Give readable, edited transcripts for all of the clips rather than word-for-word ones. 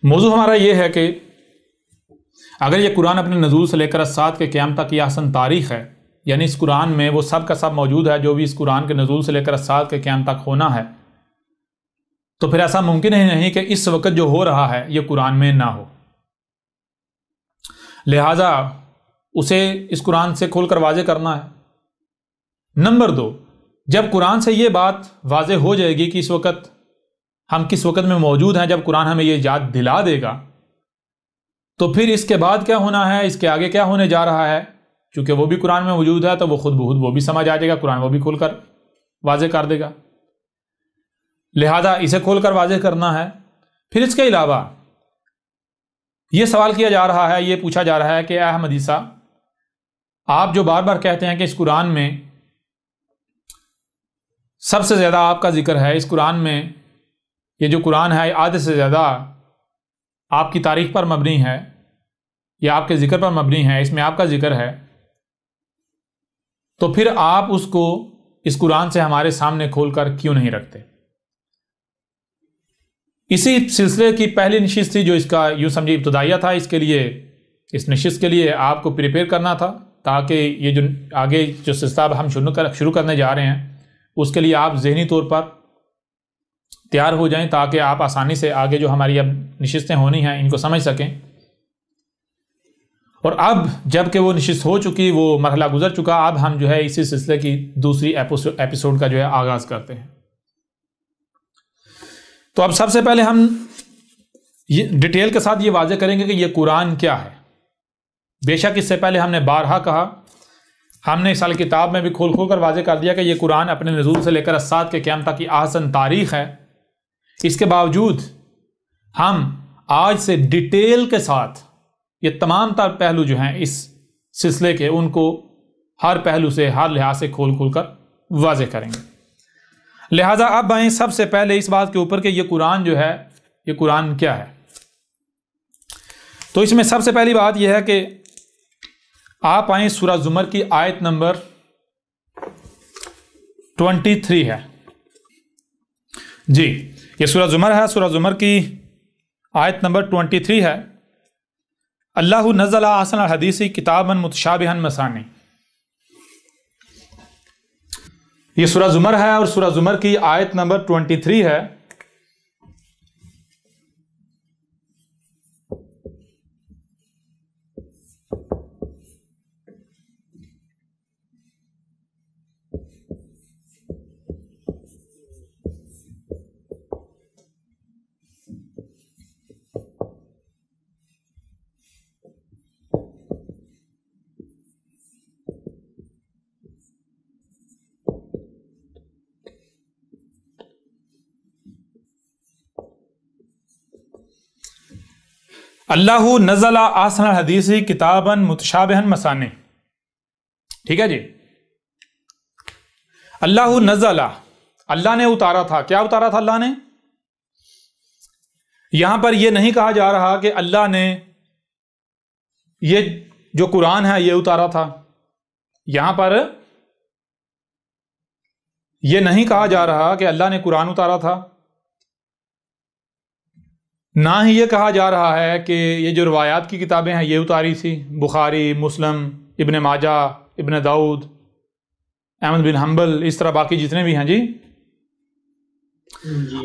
मौजू हमारा ये है कि अगर ये कुरान अपने नज़ूल से लेकर अस्सात के क़याम तक की अहसन तारीख़ है, यानी इस कुरान में वो सब का सब मौजूद है जो भी इस कुरान के नज़ूल से लेकर अस्सात के क़याम तक होना है, तो फिर ऐसा मुमकिन ही नहीं कि इस वक्त जो हो रहा है ये कुरान में ना हो। लिहाजा उसे इस कुरान से खोलकर वाज़े करना है। नंबर 2, जब कुरान से ये बात वाज़े हो जाएगी कि इस वक्त हम किस वक्त में मौजूद हैं, जब कुरान हमें ये याद दिला देगा, तो फिर इसके बाद क्या होना है, इसके आगे क्या होने जा रहा है, चूंकि वो भी कुरान में मौजूद है तो वो खुद ब खुद वो भी समझ आ जाएगा, कुरान वो भी खोलकर वाज़े कर देगा। लिहाजा इसे खोलकर वाज़े करना है। फिर इसके अलावा ये सवाल किया जा रहा है, ये पूछा जा रहा है कि अहमद ईसा, आप जो बार बार कहते हैं कि इस कुरान में सबसे ज़्यादा आपका जिक्र है, इस कुरान में ये जो कुरान है आधे से ज़्यादा आपकी तारीख़ पर मबनी है या आपके ज़िक्र पर मबनी है, इसमें आपका ज़िक्र है, तो फिर आप उसको इस कुरान से हमारे सामने खोलकर क्यों नहीं रखते। इसी सिलसिले की पहली नशिस्त थी जो इसका यूँ समझिए इब्तदाइया था। इसके लिए, इस नशिस्त के लिए आपको प्रिपेयर करना था ताकि ये जो आगे जो सिलसिला हम शुरू करने जा रहे हैं उसके लिए आप ज़हनी तौर पर तैयार हो जाएं, ताकि आप आसानी से आगे जो हमारी अब नशिस्तें होनी हैं इनको समझ सकें। और अब जबकि वो नशिस्त हो चुकी, वो मरहला गुजर चुका, अब हम जो है इसी सिलसिले की दूसरी एपिसोड का जो है आगाज़ करते हैं। तो अब सबसे पहले हम ये डिटेल के साथ ये वाज़े करेंगे कि ये कुरान क्या है। बेशक इससे पहले हमने बारहा कहा, हमने इस साल किताब में भी खोल कर वाज़े कर दिया कि ये कुरान अपने नज़ूल से लेकर अस्सात के क़याम तक की आसन तारीख़ है। इसके बावजूद हम आज से डिटेल के साथ ये तमाम तर पहलू जो हैं इस सिलसिले के, उनको हर पहलू से, हर लिहाज से खोल कर वाज़े करेंगे। लिहाजा अब आएँ सबसे पहले इस बात के ऊपर कि ये कुरान जो है, ये कुरान क्या है। तो इसमें सबसे पहली बात यह है कि आप आएँ सूरह ज़ुमर की आयत नंबर 23 है जी, ये सूरह ज़ुमर है। सूरह ज़ुमर की आयत नंबर 23 है। अल्लाहु नज़्ज़ला अहसन हदीसी किताबन मुतशाबिहन मसानी। ये सूरह ज़ुमर है और सूरह ज़ुमर की आयत नंबर 23 है। अल्लाहु नज़्ज़ला अहसन हदीसी किताबन मुतशाबिहन मसानी। ठीक है जी। अल्लाहु नज़्ज़ला, अल्लाह ने उतारा था। क्या उतारा था अल्लाह ने? यहां पर यह नहीं कहा जा रहा कि अल्लाह ने ये जो कुरान है ये उतारा था। यहां पर यह नहीं कहा जा रहा कि अल्लाह ने कुरान उतारा था। ना ही ये कहा जा रहा है कि ये जो रवायात की किताबें हैं ये उतारी थी, बुखारी, मुस्लिम, इब्न माजा, इब्न दाऊद, अहमद बिन हम्बल, इस तरह बाकी जितने भी हैं जी।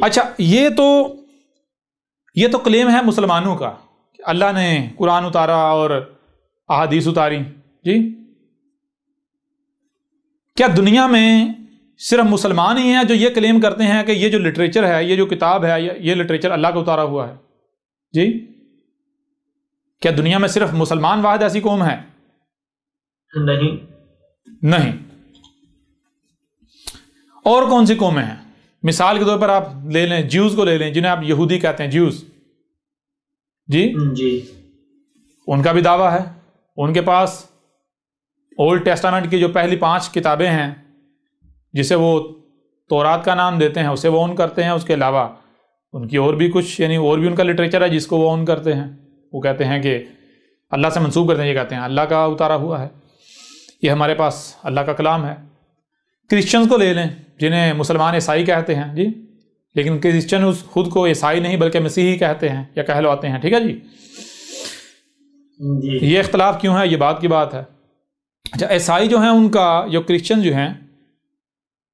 अच्छा, ये तो क्लेम है मुसलमानों का, अल्लाह ने कुरान उतारा और अहादीस उतारी जी। क्या दुनिया में सिर्फ मुसलमान ही हैं जो ये क्लेम करते हैं कि ये जो लिटरेचर है, ये जो किताब है, ये लिटरेचर अल्लाह का उतारा हुआ है जी? क्या दुनिया में सिर्फ मुसलमान वाहिद ऐसी कौम है? नहीं। और कौन सी कौमें हैं? मिसाल के तौर पर आप ले लें, ज्यूज को ले लें, जिन्हें आप यहूदी कहते हैं, ज्यूज जी। उनका भी दावा है, उनके पास ओल्ड टेस्टामेंट की जो पहली 5 किताबें हैं जिसे वो तौरात का नाम देते हैं, उसे वो ओन करते हैं। उसके अलावा उनकी और भी कुछ, यानी और भी उनका लिटरेचर है जिसको वो ओन करते हैं। वो कहते हैं कि अल्लाह से मंसूब करते हैं, ये कहते हैं अल्लाह का उतारा हुआ है, ये हमारे पास अल्लाह का कलाम है। क्रिश्चियंस को ले लें, जिन्हें मुसलमान ईसाई कहते हैं जी, लेकिन क्रिश्चियन उस खुद को ईसाई नहीं बल्कि मसीही कहते हैं या कहलवाते हैं। ठीक है जी। ये इख्तलाफ क्यों है, ये बात की बात है। अच्छा, ईसाई जो हैं उनका, जो क्रिश्चियन जो हैं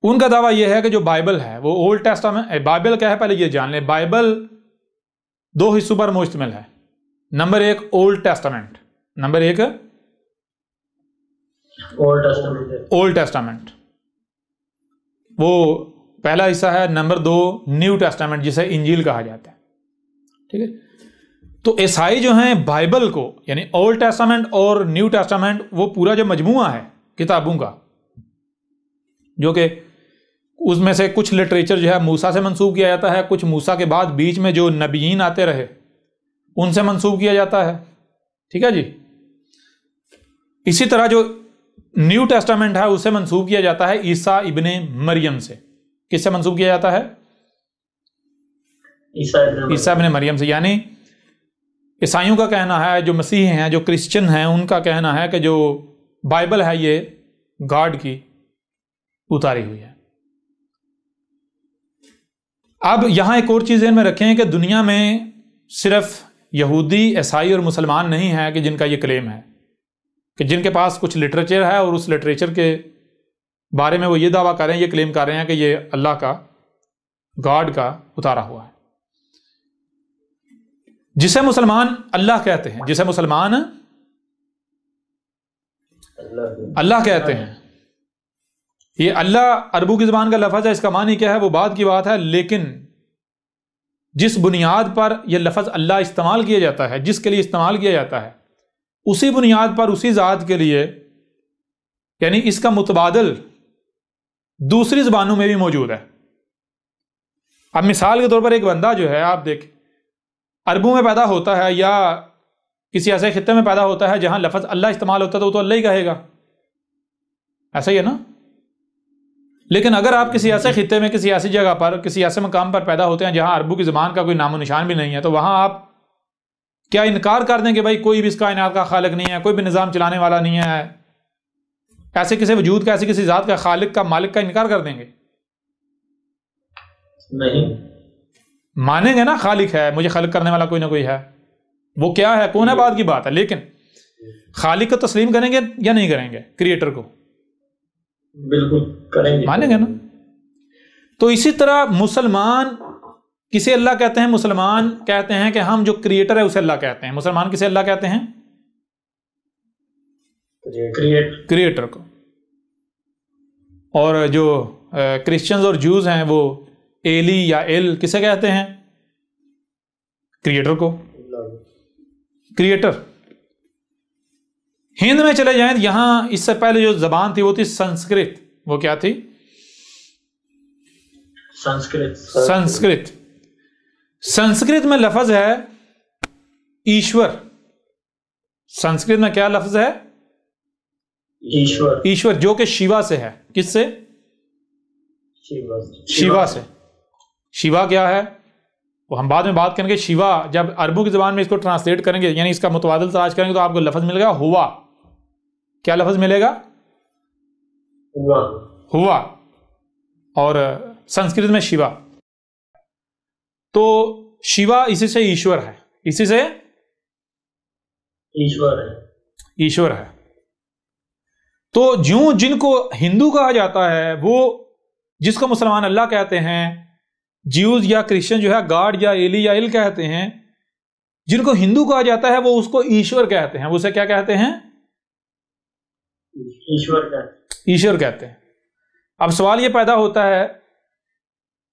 उनका दावा यह है कि जो बाइबल है वो ओल्ड टेस्टामेंट, बाइबल क्या है पहले ये जान लें। बाइबल दो हिस्सों पर मुश्तमिल है। नंबर एक ओल्ड टेस्टामेंट, नंबर एक ओल्ड टेस्टामेंट, वो पहला हिस्सा है। नंबर दो न्यू टेस्टामेंट, जिसे इंजील कहा जाता है। ठीक है। तो ईसाई जो हैं बाइबल को, यानी ओल्ड टेस्टामेंट और न्यू टेस्टामेंट, वो पूरा जो मजमूआ है किताबों का, जो कि उसमें से कुछ लिटरेचर जो है मूसा से मंसूब किया जाता है, कुछ मूसा के बाद बीच में जो नबीयीन आते रहे उनसे मंसूब किया जाता है। ठीक है जी। इसी तरह जो न्यू टेस्टामेंट है उसे मंसूब किया जाता है ईसा इब्ने मरियम से। किससे मंसूब किया जाता है? ईसा इब्ने मरियम से। यानी ईसाइयों का कहना है, जो मसीह हैं, जो क्रिश्चियन हैं, उनका कहना है कि जो बाइबल है ये गॉड की उतारी हुई है। अब यहां एक और चीज में रखें कि दुनिया में सिर्फ यहूदी, ईसाई और मुसलमान नहीं है कि जिनका ये क्लेम है, कि जिनके पास कुछ लिटरेचर है और उस लिटरेचर के बारे में वो ये दावा कर रहे हैं, ये क्लेम कर रहे हैं कि ये अल्लाह का, गॉड का उतारा हुआ है। जिसे मुसलमान अल्लाह कहते हैं, जिसे मुसलमान अल्लाह कहते हैं, ये अल्लाह अरबू की ज़बान का लफ्ज़ है, इसका मानी क्या है वो बाद की बात है। लेकिन जिस बुनियाद पर यह लफ्ज़ अल्लाह इस्तेमाल किया जाता है, जिसके लिए इस्तेमाल किया जाता है, उसी बुनियाद पर उसी ज़ात के लिए, यानी इसका मुतबादल दूसरी ज़बानों में भी मौजूद है। अब मिसाल के तौर पर एक बंदा जो है, आप देख, अरबों में पैदा होता है या किसी ऐसे खित्ते में पैदा होता है जहां लफ्ज़ अल्लाह इस्तेमाल होता है, तो वो तो अल्लाह ही कहेगा, ऐसा ही है ना। लेकिन अगर आप किसी ऐसे खित्ते में, किसी ऐसी जगह पर, किसी ऐसे मकाम पर पैदा होते हैं जहां अरबू की ज़बान का कोई नामो निशान भी नहीं है, तो वहां आप क्या इनकार कर दें कि भाई कोई भी इस कायनात का खालिक नहीं है, कोई भी निज़ाम चलाने वाला नहीं है, ऐसे किसी वजूद का, ऐसी किसी ज़ात का, खालिक का, मालिक का इनकार कर देंगे? नहीं मानेंगे ना, खालिक है, मुझे खालिक करने वाला कोई ना कोई है। वो क्या है, कौन है, बात की बात है। लेकिन खालिक को तस्लीम करेंगे या नहीं करेंगे? क्रिएटर को बिल्कुल करेंगे, मानेंगे ना। तो इसी तरह मुसलमान किसे अल्लाह कहते हैं? मुसलमान कहते हैं कि हम जो क्रिएटर है उसे अल्लाह कहते हैं। मुसलमान किसे अल्लाह कहते हैं? क्रिएटर को। और जो क्रिश्चियंस और जूस हैं वो एली या एल किसे कहते हैं? क्रिएटर को, क्रिएटर। हिंद में चले जाएं, यहां इससे पहले जो जबान थी वो थी संस्कृत। वो क्या थी? संस्कृत। संस्कृत में लफ्ज है ईश्वर। संस्कृत में क्या लफ्ज है? ईश्वर। ईश्वर, जो कि शिवा से है। किससे? शिवा से। शिवा क्या है वो हम बाद में बात करेंगे। शिवा जब अरबों की ज़बान में इसको ट्रांसलेट करेंगे, यानी इसका मुतवादिल तलाश करेंगे, तो आपको लफ्ज़ मिलेगा हुआ। क्या लफ्ज़ मिलेगा? हुआ। और संस्कृत में शिवा। तो शिवा इसी से ईश्वर है, इसी से ईश्वर है। तो जो जिनको हिंदू कहा जाता है, वो जिसको मुसलमान अल्लाह कहते हैं, ज्यूज या क्रिश्चियन जो है गॉड या एली या एल कहते हैं, जिनको हिंदू कहा जाता है वो उसको ईश्वर कहते हैं। उसे क्या कहते हैं? ईश्वर कहते हैं। अब सवाल ये पैदा होता है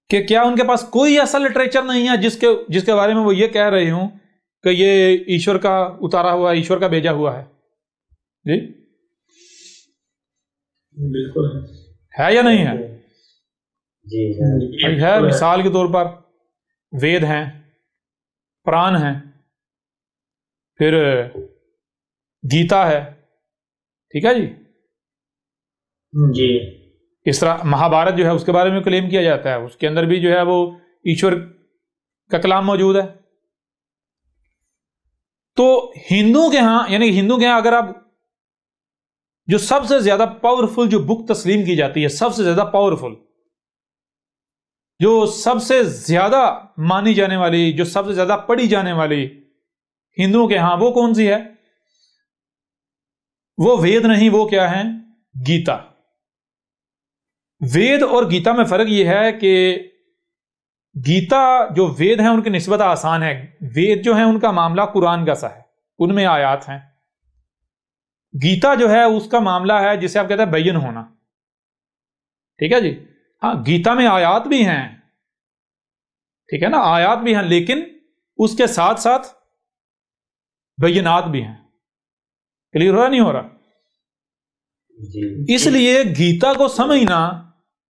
कि क्या उनके पास कोई ऐसा लिटरेचर नहीं है जिसके बारे में वो ये कह रहे हूं कि ये ईश्वर का उतारा हुआ, ईश्वर का भेजा हुआ है? जी बिल्कुल है या नहीं है? जी है। मिसाल के तौर पर वेद हैं, पुराण हैं, फिर गीता है, ठीक है जी। इस तरह महाभारत जो है उसके बारे में क्लेम किया जाता है, उसके अंदर भी जो है वो ईश्वर का कलाम मौजूद है। तो हिंदुओं के यहां, यानी हिंदू के यहां अगर आप जो सबसे ज्यादा पावरफुल जो बुक तस्लीम की जाती है, सबसे ज्यादा पावरफुल, जो सबसे ज्यादा मानी जाने वाली, जो सबसे ज्यादा पढ़ी जाने वाली हिंदुओं के यहां, वो कौन सी है? वो वेद नहीं, वो क्या है? गीता। वेद और गीता में फर्क यह है कि गीता जो वेद हैं उनकी निस्बत आसान है। वेद जो है उनका मामला कुरान का सा है, उनमें आयात हैं। गीता जो है उसका मामला है जिसे आप कहते हैं बय्यन होना। ठीक है जी। हाँ, गीता में आयात भी हैं, ठीक है ना, आयात भी हैं, लेकिन उसके साथ साथ बय्यनात भी हैं। क्लियर हो रहा नहीं हो रहा? इसलिए गीता को समझना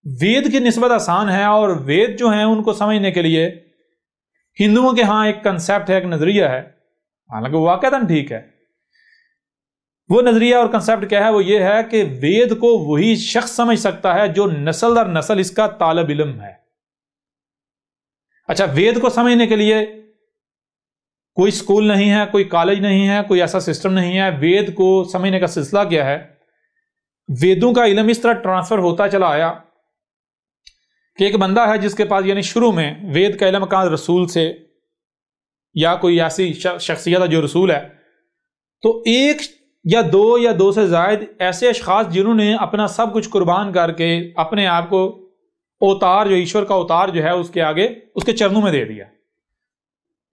वेद की निस्बत आसान है, और वेद जो हैं उनको समझने के लिए हिंदुओं के यहां एक कंसेप्ट है, एक नजरिया है, हालांकि वो वाकईतन ठीक है। वो नजरिया और कंसेप्ट क्या है? वो ये है कि वेद को वही शख्स समझ सकता है जो नस्ल दर नस्ल इसका तालिब इल्म है। अच्छा, वेद को समझने के लिए कोई स्कूल नहीं है, कोई कॉलेज नहीं है, कोई ऐसा सिस्टम नहीं है। वेद को समझने का सिलसिला क्या है? वेदों का इल्म इस तरह ट्रांसफर होता चला आया कि एक बंदा है जिसके पास, यानी शुरू में वेद का इल्म का रसूल से या कोई ऐसी शख्सियत है जो रसूल है, तो एक या दो से जायद ऐसे अशखास जिन्होंने अपना सब कुछ कुर्बान करके अपने आप को अवतार, जो ईश्वर का अवतार जो है, उसके आगे उसके चरणों में दे दिया,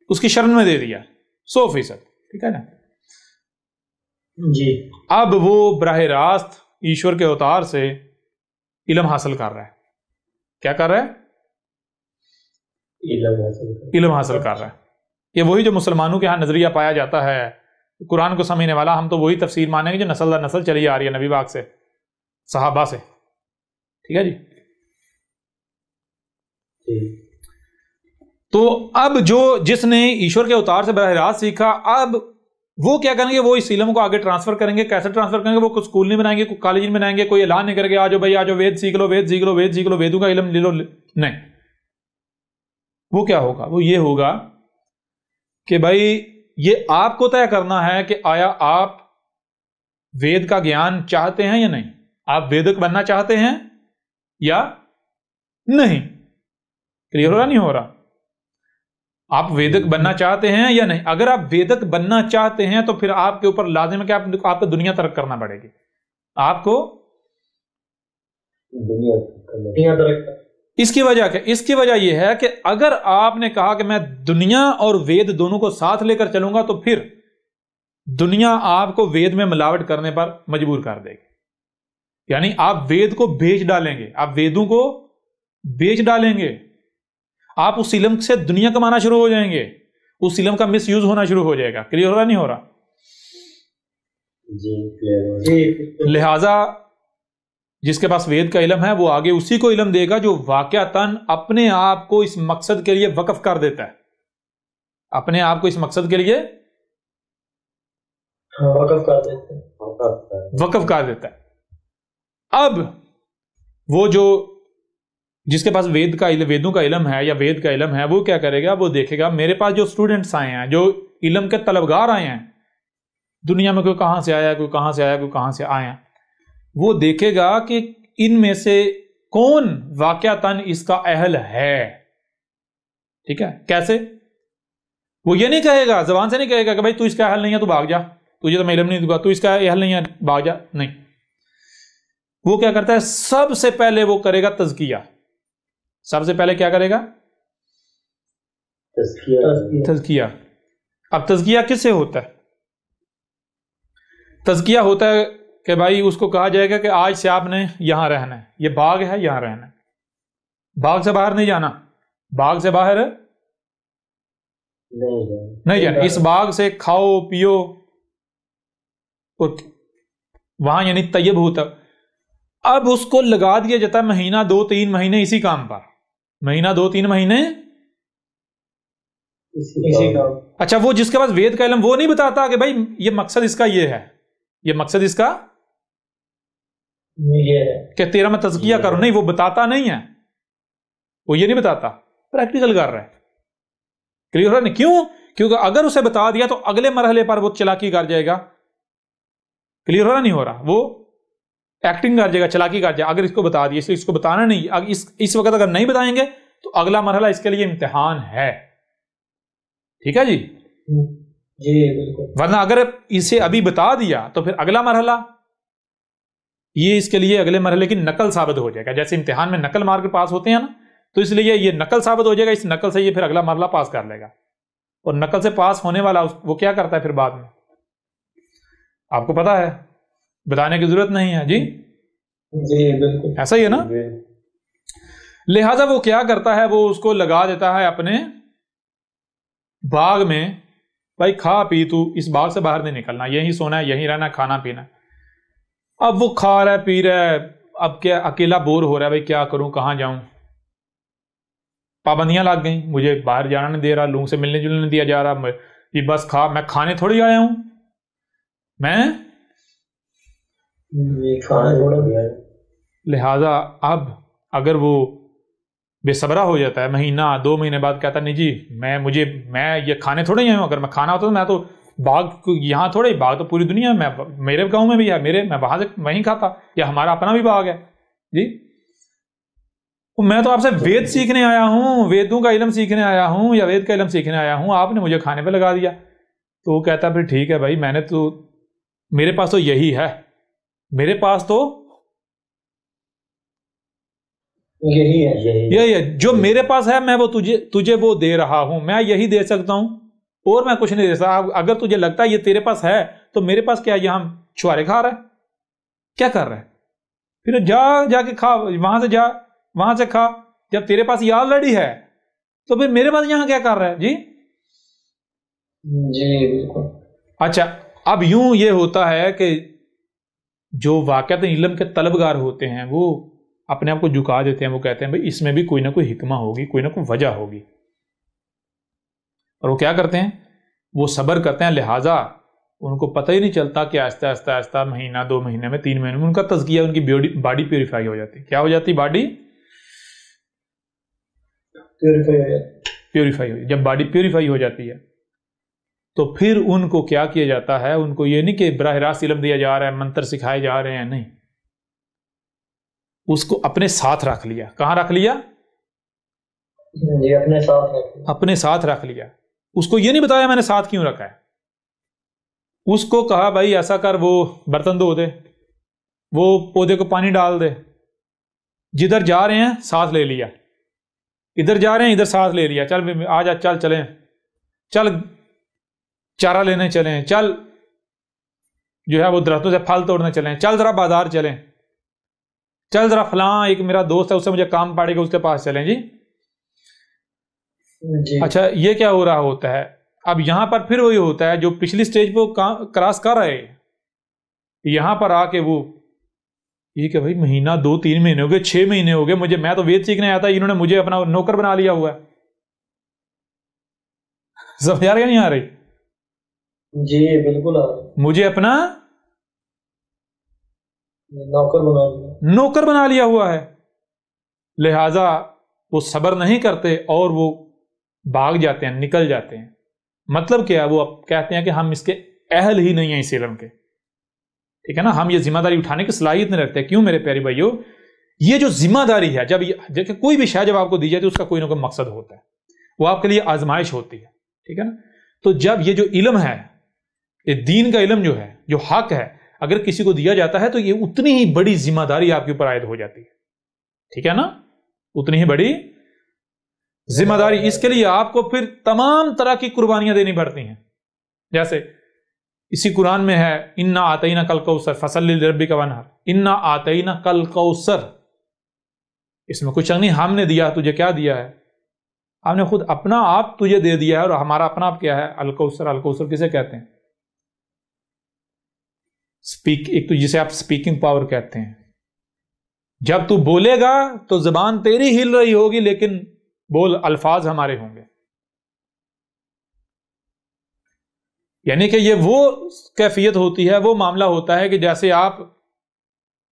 उसकी शरण में दे दिया 100%। ठीक है ना जी। अब वो बराह रास्त ईश्वर के अवतार से इल्म हासिल कर रहा है। क्या कर रहा है? इल्म हासिल कर रहा है। ये वही जो मुसलमानों के यहां नजरिया पाया जाता है, कुरान को समझने वाला, हम तो वही तफसीर मानेंगे जो नस्ल दर नस्ल चली आ रही है नबी पाक से, सहाबा से। ठीक है जी। तो अब जो जिसने ईश्वर के अवतार से बराह रास्त सीखा, अब वो क्या करेंगे? वो इस इल्म को आगे ट्रांसफर करेंगे। कैसे ट्रांसफर करेंगे? वो कुछ स्कूल नहीं बनाएंगे, कोई कॉलेज नहीं बनाएंगे, कोई ऐलान नहीं करेंगे आज भाई आज वेद सीख लो, वेद सीख लो, वेद सीख लो, वेदों का इल्म ले लो। नहीं, वो क्या होगा? वो ये होगा कि भाई ये आपको तय करना है कि आया आप वेद का ज्ञान चाहते हैं या नहीं, आप वेदक बनना चाहते हैं या नहीं। क्लियर हो रहा नहीं हो रहा? आप वेदक बनना चाहते हैं या नहीं? अगर आप वेदक बनना चाहते हैं तो फिर आपके ऊपर लाजिम है कि आपको दुनिया तर्क करना पड़ेगी। आपको दुनिया तर्क। इसकी वजह क्या? इसकी वजह यह है कि अगर आपने कहा कि मैं दुनिया और वेद दोनों को साथ लेकर चलूंगा, तो फिर दुनिया आपको वेद में मिलावट करने पर मजबूर कर देगी। यानी आप वेद को बेच डालेंगे, आप वेदों को बेच डालेंगे, आप उस इल्म से दुनिया कमाना शुरू हो जाएंगे, उस इल्म का मिस यूज होना शुरू हो जाएगा। क्लियर हो रहा नहीं हो रहा? जी, क्लियर। लिहाजा जिसके पास वेद का इल्म है वो आगे उसी को इल्म देगा जो वाकयातन अपने आप को इस मकसद के लिए वक्फ कर देता है, अपने आप को इस मकसद के लिए वक्फ कर देता है। अब वो जो जिसके पास वेदों का इल्म है या वेद का इल्म है, वो क्या करेगा? वो देखेगा मेरे पास जो स्टूडेंट्स आए हैं, जो इल्म के तलबगार आए हैं दुनिया में, कोई कहां से आया, कोई कहां से आया, कोई कहां से आए हैं, वो देखेगा कि इनमें से कौन वाकयातन इसका अहल है। ठीक है? कैसे? वो ये नहीं कहेगा, जबान से नहीं कहेगा कि भाई तू इसका अहल नहीं है, तू भाग जा, तुझे तो मैं इल्म नहीं दूंगा, तू इसका अहल नहीं है, भाग जा। नहीं, वो क्या करता है? सबसे पहले वो करेगा तज़किया। सबसे पहले क्या करेगा? तज़किया। अब तज़किया किससे होता है? तज़किया होता है कि भाई उसको कहा जाएगा कि आज से आपने यहां रहना है, ये बाग है, यहां रहना है, बाग से बाहर नहीं जाना, बाग से बाहर नहीं जाना, इस बाग से खाओ पियो, और वहां यानी तैयब होता। अब उसको लगा दिया जाता है महीना 2-3 महीने इसी काम पर, महीना 2-3 महीने इसी काम। अच्छा, वो जिसके पास वेद का इल्म वो नहीं बताता कि भाई ये मकसद इसका ये है, ये मकसद इसका ये है कि तेरा मैं तज़किया करूं, नहीं, वो बताता नहीं है, वो ये नहीं बताता, प्रैक्टिकल कर रहा है। क्लियर हो रहा है? क्यों? क्योंकि अगर उसे बता दिया तो अगले मरहले पर वो चालाकी कर जाएगा। क्लियर हो रहा नहीं हो रहा? वो एक्टिंग कर जाएगा, चालाकी कर जाएगा। अगर इसको बता दिया, इसको बताना नहीं, इस वक्त अगर नहीं बताएंगे तो अगला मरहला इसके लिए इम्तिहान है। ठीक है जी। जी बिल्कुल। वरना अगर इसे अभी बता दिया तो फिर अगला मरहला ये इसके लिए अगले मरहले की नकल साबित हो जाएगा। जैसे इम्तिहान में नकल मार के पास होते हैं ना, तो इसलिए ये नकल साबित हो जाएगा। इस नकल से ये फिर अगला मरहला पास कर लेगा। और नकल से पास होने वाला वो क्या करता है फिर बाद में, आपको पता है, बताने की जरूरत नहीं है। जी जी बिल्कुल, ऐसा ही है ना। लिहाजा वो क्या करता है, वो उसको लगा देता है अपने बाग में, भाई खा पी, तू इस बाग से बाहर नहीं निकलना, यहीं सोना है, यहीं रहना, खाना पीना। अब वो खा रहा है, पी रहा है, अब क्या अकेला बोर हो रहा है, भाई क्या करूं, कहां जाऊं। पाबंदियां लग गई, मुझे बाहर जाना नहीं दे रहा, लोगों से मिलने जुलने नहीं दिया जा रहा, ये बस मैं खाने थोड़ी आया हूं, मैं खाना थोड़ा भी आया। लिहाजा अब अगर वो बेसब्रा हो जाता है, महीना 2 महीने बाद कहता नहीं जी मैं ये खाने थोड़े ही आया हूं, अगर मैं खाना होता तो मैं तो बाग यहाँ थोड़े, बाग तो पूरी दुनिया में, मेरे गांव में भी है, मैं वहां से वहीं खाता, या हमारा अपना भी बाग है जी, मैं तो आपसे वेद सीखने आया हूं, वेदों का इल्म सीखने आया हूं, या वेद का इल्म सीखने आया हूं, आपने मुझे खाने पे लगा दिया। तो वो कहता फिर ठीक है भाई, मेरे पास तो यही है, मेरे पास तो यही है जो मेरे पास है, मैं वो तुझे वो दे रहा हूं, मैं यही दे सकता हूं, और मैं कुछ नहीं दे सकता। अगर तुझे लगता है ये तेरे पास है, तो मेरे पास क्या, यहां छुआरे खा रहा है, क्या कर रहा है, फिर जाके खा, वहां से खा, जब तेरे पास ये ऑलरेडी है, तो फिर मेरे पास यहां क्या कर रहा है। जी जी बिल्कुल। अच्छा, अब यूं ये होता है कि जो वाकई इल्म के तलबगार होते हैं वो अपने आप को झुका देते हैं, वो कहते हैं भाई इसमें भी कोई ना कोई हिकमा होगी, कोई ना कोई वजह होगी, और वो क्या करते हैं, वो सब्र करते हैं। लिहाजा उनको पता ही नहीं चलता कि आहिस्ता आहिस्ता आहिस्ता महीना 2 महीने में 3 महीने में उनका तज़किया, उनकी बॉडी प्योरीफाई हो जाती है। क्या हो जाती है, बॉडी प्योरीफाई हो। जब बॉडी प्योरीफाई हो जाती है तो फिर उनको क्या किया जाता है, उनको ये नहीं कि बराह रास्त इल्म दिया जा रहा है, मंत्र सिखाए जा रहे हैं, नहीं, उसको अपने साथ रख लिया। कहां रख लिया, जी अपने साथ रख लिया। उसको ये नहीं बताया मैंने साथ क्यों रखा है, उसको कहा भाई ऐसा कर, वो बर्तन धो दे, वो पौधे को पानी डाल दे, जिधर जा रहे हैं साथ ले लिया, इधर जा रहे हैं इधर साथ ले लिया, चल आ जा, चल चलें, चल चारा लेने चलें, चल जो है वो दरख्तों से फल तोड़ने चलें, चल जरा बाजार चलें, चल जरा फलां एक मेरा दोस्त है उससे मुझे काम पड़ेगा उसके पास चलें। जी अच्छा, ये क्या हो रहा होता है, अब यहां पर फिर वही होता है जो पिछली स्टेज पे क्रॉस कर रहे, यहां पर आके वो ये कि भाई महीना 2-3 महीने हो गए, 6 महीने हो गए मुझे, मैं तो वेद सीखने आया था, इन्होंने मुझे अपना नौकर बना लिया हुआ है। समझ आ रही है नहीं आ रही? जी बिल्कुल आ रही। मुझे अपना नौकर बना लिया हुआ है। लिहाजा वो सब्र नहीं करते और वो भाग जाते हैं, निकल जाते हैं। मतलब क्या है, वो कहते हैं कि हम इसके अहल ही नहीं है इस इल्म के, ठीक है ना, हम ये जिम्मेदारी उठाने की सलाहियत नहीं रखते। क्यों मेरे प्यारे भाइयों, ये जो जिम्मेदारी है, जब कोई भी शायद जब आपको दी जाती है उसका कोई ना कोई मकसद होता है, वो आपके लिए आजमाइश होती है, ठीक है ना। तो जब ये जो इल्म है, ये दीन का इल्म जो है, जो हक है, अगर किसी को दिया जाता है तो ये उतनी ही बड़ी जिम्मेदारी आपके ऊपर आयद हो जाती है, ठीक है ना, उतनी ही बड़ी जिम्मेदारी। इसके लिए आपको फिर तमाम तरह की कुर्बानियां देनी पड़ती हैं। जैसे इसी कुरान में है, इन्ना आतईना कल कौसर फसल्लि लिरब्बिका वनहर, इन्ना आतईना कल कौसर, इसमें कुछ नहीं, हमने दिया तुझे, क्या दिया है, हमने खुद अपना आप तुझे दे दिया है। और हमारा अपना आप क्या है, अल कौसर। अल कौसर किसे कहते हैं, एक तो जिसे आप स्पीकिंग पावर कहते हैं। जब तू बोलेगा तो जबान तेरी हिल रही होगी, लेकिन बोल अल्फाज हमारे होंगे। यानी कि ये वो कैफियत होती है, वो मामला होता है कि जैसे आप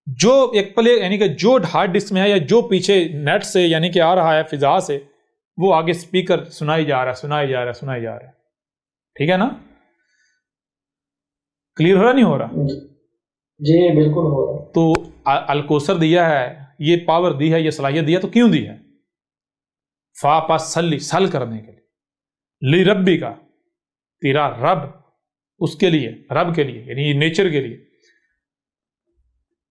जो एक प्ले, यानी कि जो हार्ड डिस्क में है या जो पीछे नेट से यानी कि आ रहा है फिजा से, वो आगे स्पीकर सुनाई जा रहा है, ठीक है ना। क्लियर हो रहा नहीं हो रहा? जी बिल्कुल हो रहा। तो अलकोसर दिया है, ये पावर दी है, ये सलाहियत दी है, तो क्यों दी है? फा पास सल्ली, सल करने के लिए, ली रब्बी का, तेरा रब, उसके लिए, रब के लिए यानी नेचर के लिए।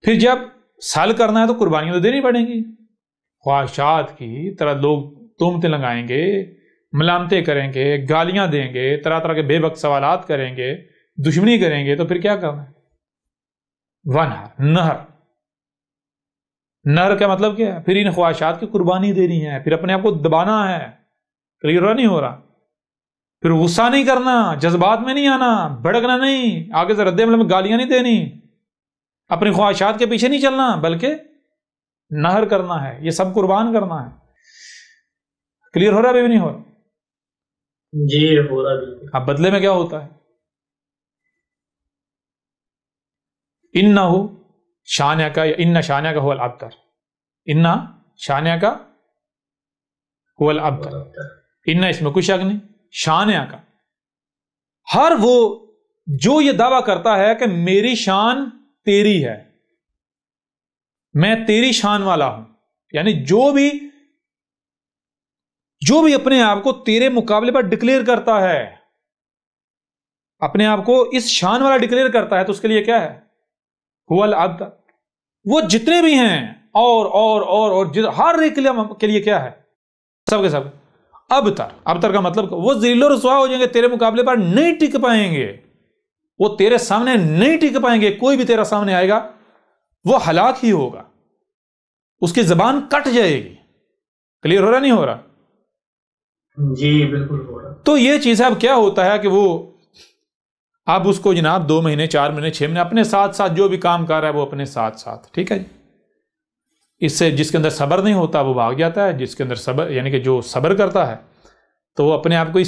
फिर जब सल करना है तो कुर्बानियां तो देनी पड़ेंगी। ख्वाहिशात की तरह लोग तोहमतें लगाएंगे, मलामतें करेंगे, गालियां देंगे, तरह तरह के बेवक्त सवालात करेंगे, दुश्मनी करेंगे, तो फिर क्या करना है? वनहर, नहर। नहर का मतलब क्या है? फिर इन ख्वाहिशात की कुर्बानी देनी है, फिर अपने आप को दबाना है। क्लियर नहीं हो रहा? फिर गुस्सा नहीं करना, जज्बात में नहीं आना, भड़कना नहीं, आगे से रद्दे में गालियां नहीं देनी, अपनी ख्वाहिशात के पीछे नहीं चलना, बल्कि नहर करना है, ये सब कुर्बान करना है। क्लियर हो रहा है? भी नहीं हो रहा? जी हो रहा है। अब बदले में क्या होता है? इन्ना हो शान्या का, या इन्ना शान्या का हुवल अब्तर, इन्ना शान्या का हुवल अब्तर। इन्ना इसमें कोई शक नहीं, शान्या का। हर वो जो ये दावा करता है कि मेरी शान तेरी है, मैं तेरी शान वाला हूं, यानी जो भी अपने आप को तेरे मुकाबले पर डिक्लेयर करता है, अपने आप को इस शान वाला डिक्लेयर करता है, तो उसके लिए क्या है? हुवल अब्द। वो जितने भी हैं और हर एक के लिए क्या है? सबके सब अबतर का मतलब वो ज़िल्लो रुसवा हो जाएंगे, तेरे मुकाबले पर नहीं टिक पाएंगे, वो तेरे सामने नहीं टिक पाएंगे। कोई भी तेरा सामने आएगा वो हलाक ही होगा, उसकी जबान कट जाएगी। क्लियर हो रहा नहीं हो रहा? जी बिल्कुल हो रहा। तो ये चीज अब क्या होता है कि वो अब उसको जनाब 2 महीने 4 महीने 6 महीने अपने साथ साथ जो भी काम कर रहा है वो अपने साथ साथ, ठीक है जी। इससे जिसके अंदर सब्र नहीं होता वो भाग जाता है, जिसके अंदर सब्र यानी कि जो सब्र करता है तो वो अपने आप को ये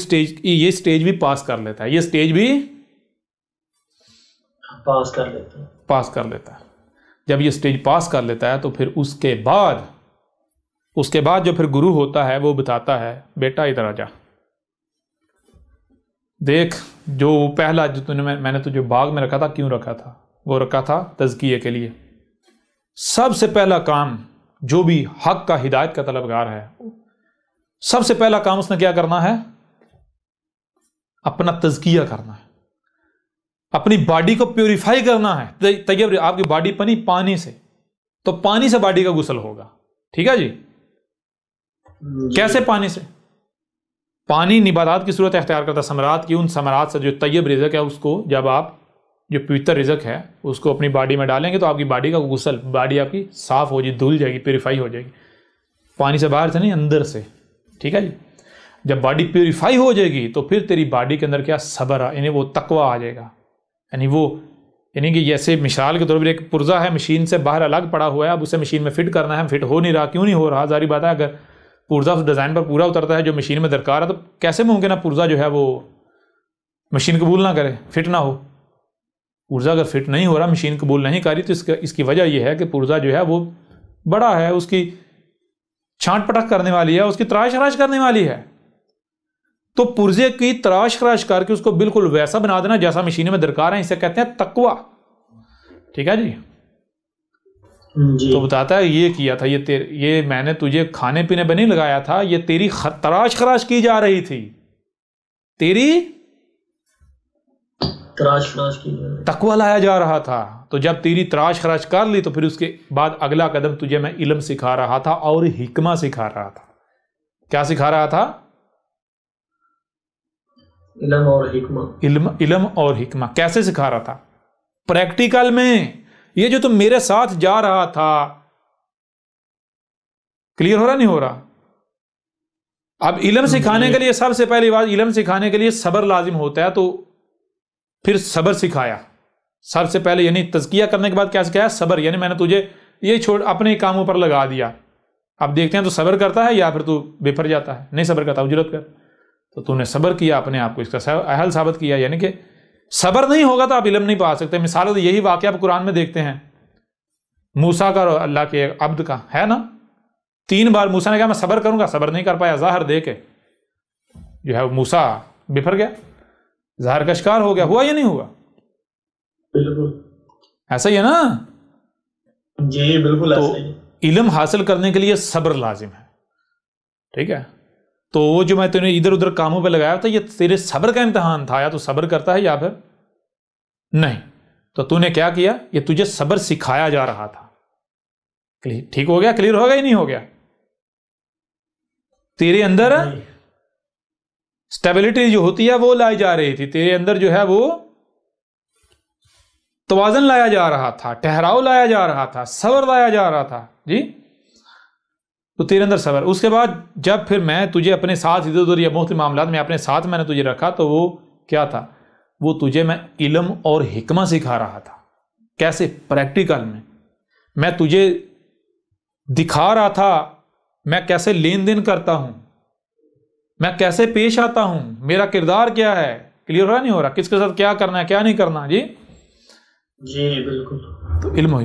स्टेज भी पास कर लेता है, ये स्टेज भी पास कर लेता है। जब ये स्टेज पास कर लेता है तो फिर उसके बाद जो फिर गुरु होता है वो बताता है, बेटा इधर आ जा, देख जो पहला जो मैंने तुझे बाग में रखा था, क्यों रखा था? वो रखा था तज़किये के लिए। सबसे पहला काम जो भी हक का, हिदायत का तलबगार है, सबसे पहला काम उसने क्या करना है? अपना तज़किया करना है, अपनी बॉडी को प्योरीफाई करना है। तैयब आपकी बॉडी बनी पानी से, तो पानी से बॉडी का गुस्ल होगा, ठीक है जी। कैसे? पानी से। पानी निबातात की सूरत अख्तियार करता है, समरात की, उन समरात से जो तैयब रिज़्क़ है उसको जब आप जो पवित्र रिज़्क़ है उसको अपनी बॉडी में डालेंगे तो आपकी बॉडी का गुस्ल, बॉडी आपकी साफ हो जाएगी, धुल जाएगी, प्योरीफाई हो जाएगी। पानी से बाहर से नहीं, अंदर से, ठीक है जी। जब बॉडी प्योरीफाई हो जाएगी तो फिर तेरी बॉडी के अंदर क्या? सब्र, यानी वो तकवा आ जाएगा। यानी कि जैसे मिसाल के तौर पर एक पुर्जा है, मशीन से बाहर अलग पड़ा हुआ है, अब उसे मशीन में फिट करना है, फिट हो नहीं रहा। क्यों नहीं हो रहा? जारी बात है, अगर पुर्जा उस डिज़ाइन पर पूरा उतरता है जो मशीन में दरकार है, तो कैसे मुमकिन है पुर्जा जो है वो मशीन कबूल ना करे, फिट ना हो। पुर्जा अगर फिट नहीं हो रहा, मशीन कबूल नहीं कर रही, तो इसकी वजह यह है कि पुर्जा जो है वो बड़ा है, उसकी छांट पटक करने वाली है, उसकी तराश खराश करने वाली है। तो पुर्जे की तराश खराश करके उसको बिल्कुल वैसा बना देना जैसा मशीन में दरकार है, इसे कहते हैं तकवा, ठीक है जी। तो बताता है ये किया था, ये मैंने तुझे खाने पीने पर नहीं लगाया था, ये तेरी तराश खराश की जा रही थी, तेरी तराश खराश की जा रही, तकवा लाया जा रहा था। तो जब तेरी तराश खराश कर ली तो फिर उसके बाद अगला कदम तुझे मैं इल्म सिखा रहा था और हिकमा सिखा रहा था। क्या सिखा रहा था? इल्म और हिकमा। इल्म और हिकमा कैसे सिखा रहा था? प्रैक्टिकल में। ये जो तुम मेरे साथ जा रहा था, क्लियर हो रहा नहीं हो रहा? अब इल्म सिखाने के लिए सबसे पहली बात, इल्म सिखाने के लिए सब्र लाजिम होता है, तो फिर सब्र सिखाया सबसे पहले, यानी तज़किया करने के बाद क्या सिखाया? सब्र। यानी मैंने तुझे ये छोड़ अपने कामों पर लगा दिया, अब देखते हैं तो सब्र करता है या फिर तू बेफर जाता है। नहीं सब्र करता, उजरत कर। तो तूने सब्र किया, अपने आप को इसका अहल साबित किया। यानी कि सब्र नहीं होगा तो आप इल्म नहीं पा सकते। मिसाल तो यही वाक़या आप कुरान में देखते हैं, मूसा का और अल्लाह के अब्द का, है ना। 3 बार मूसा ने कहा मैं सब्र करूंगा, सब्र नहीं कर पाया, ज़ाहर दे के जो है मूसा बिफर गया, ज़ाहर का शिकार हो गया। हुआ या नहीं हुआ? बिल्कुल ऐसा ही है ना जी, बिल्कुल ऐसा ही। इल्म हासिल करने के लिए सब्र लाजिम है, ठीक है। तो वो जो मैं तूने इधर उधर कामों पे लगाया था, ये तेरे सब्र का इम्तिहान था, या तू सब्र करता है या फिर नहीं। तो तूने क्या किया, ये तुझे सब्र सिखाया जा रहा था। ठीक हो गया, क्लियर हो गया, ही नहीं हो गया? तेरे अंदर स्टेबिलिटी जो होती है वो लाई जा रही थी, तेरे अंदर जो है वो तवाज़न लाया जा रहा था, ठहराव लाया जा रहा था, सब्र लाया जा रहा था जी। तो तेरे अंदर सब्र। उसके बाद जब फिर मैं तुझे अपने साथ इधर उधर या मुख्तलिफ मामलात में अपने साथ मैंने तुझे रखा, तो वो क्या था, वो तुझे मैं इल्म और हिकमा सिखा रहा था। कैसे? प्रैक्टिकल में मैं तुझे दिखा रहा था मैं कैसे लेन देन करता हूं, मैं कैसे पेश आता हूं, मेरा किरदार क्या है। क्लियर हो रहा नहीं हो रहा? किसके साथ क्या करना है क्या नहीं करना जी। जी बिल्कुल। तो इल्म हो।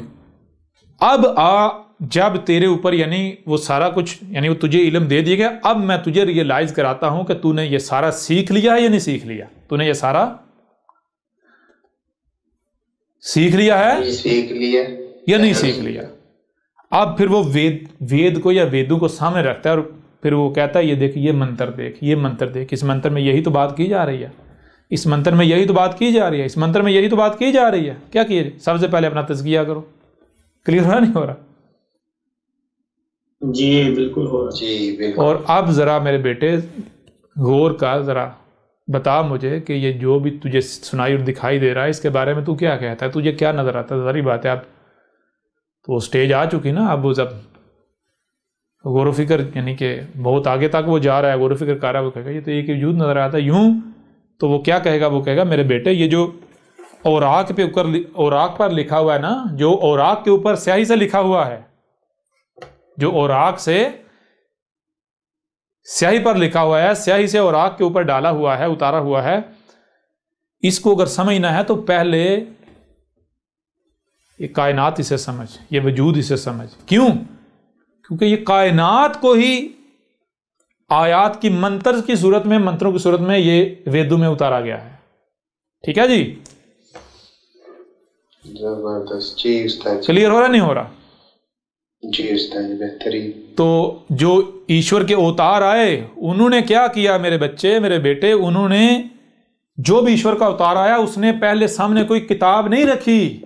अब जब तेरे ऊपर यानी वो सारा कुछ यानी वो तुझे इल्म दे दिया गया, अब मैं तुझे रियलाइज कराता हूं कि तूने ये सारा सीख लिया है या नहीं सीख लिया। तूने ये सारा सीख लिया है, सीख लिया या नहीं सीख लिया। अब फिर वो वेद को या वेदों को सामने रखता है और फिर वो कहता है ये देख, ये मंत्र देख, ये मंत्र देख, इस मंत्र में यही तो बात की जा रही है, इस मंत्र में यही तो बात की जा रही है, इस मंत्र में यही तो बात की जा रही है। क्या किए? सबसे पहले अपना तज़किया करो। क्लियर हो रहा नहीं हो रहा? जी बिल्कुल हो रहा। जी बिल्कुल। और अब जरा मेरे बेटे गौर का, जरा बता मुझे कि ये जो भी तुझे सुनाई और दिखाई दे रहा है इसके बारे में तू क्या कहता है, तुझे क्या नजर आता है? सारी बात है। अब तो स्टेज आ चुकी ना, अब वो जब गौर फिक्र यानी कि बहुत आगे तक वो जा रहा है, गौर फिक्र कर रहा है, वो कहेगा ये तो एक वजूद नजर आता है यूं। तो वो क्या कहेगा? वो कहेगा मेरे बेटे ये जो औराक पे ऊपर औराक पर लिखा हुआ है ना, जो औराक के ऊपर स्याही से लिखा हुआ है, जो औराक से स्याही पर लिखा हुआ है, स्याही से औराक के ऊपर डाला हुआ है, उतारा हुआ है, इसको अगर समझना है तो पहले ये कायनात इसे समझ, ये वजूद इसे समझ। क्यों? क्योंकि ये कायनात को ही आयात की मंत्र की सूरत में, मंत्रों की सूरत में ये वेदों में उतारा गया है। ठीक है जी? जबरदस्त जी उस्ताद। क्लियर हो रहा नहीं हो रहा? जी उस्ताद बेहतरीन। तो जो ईश्वर के अवतार आए उन्होंने क्या किया मेरे बच्चे, मेरे बेटे, उन्होंने जो भी ईश्वर का अवतार आया उसने पहले सामने कोई किताब नहीं रखी,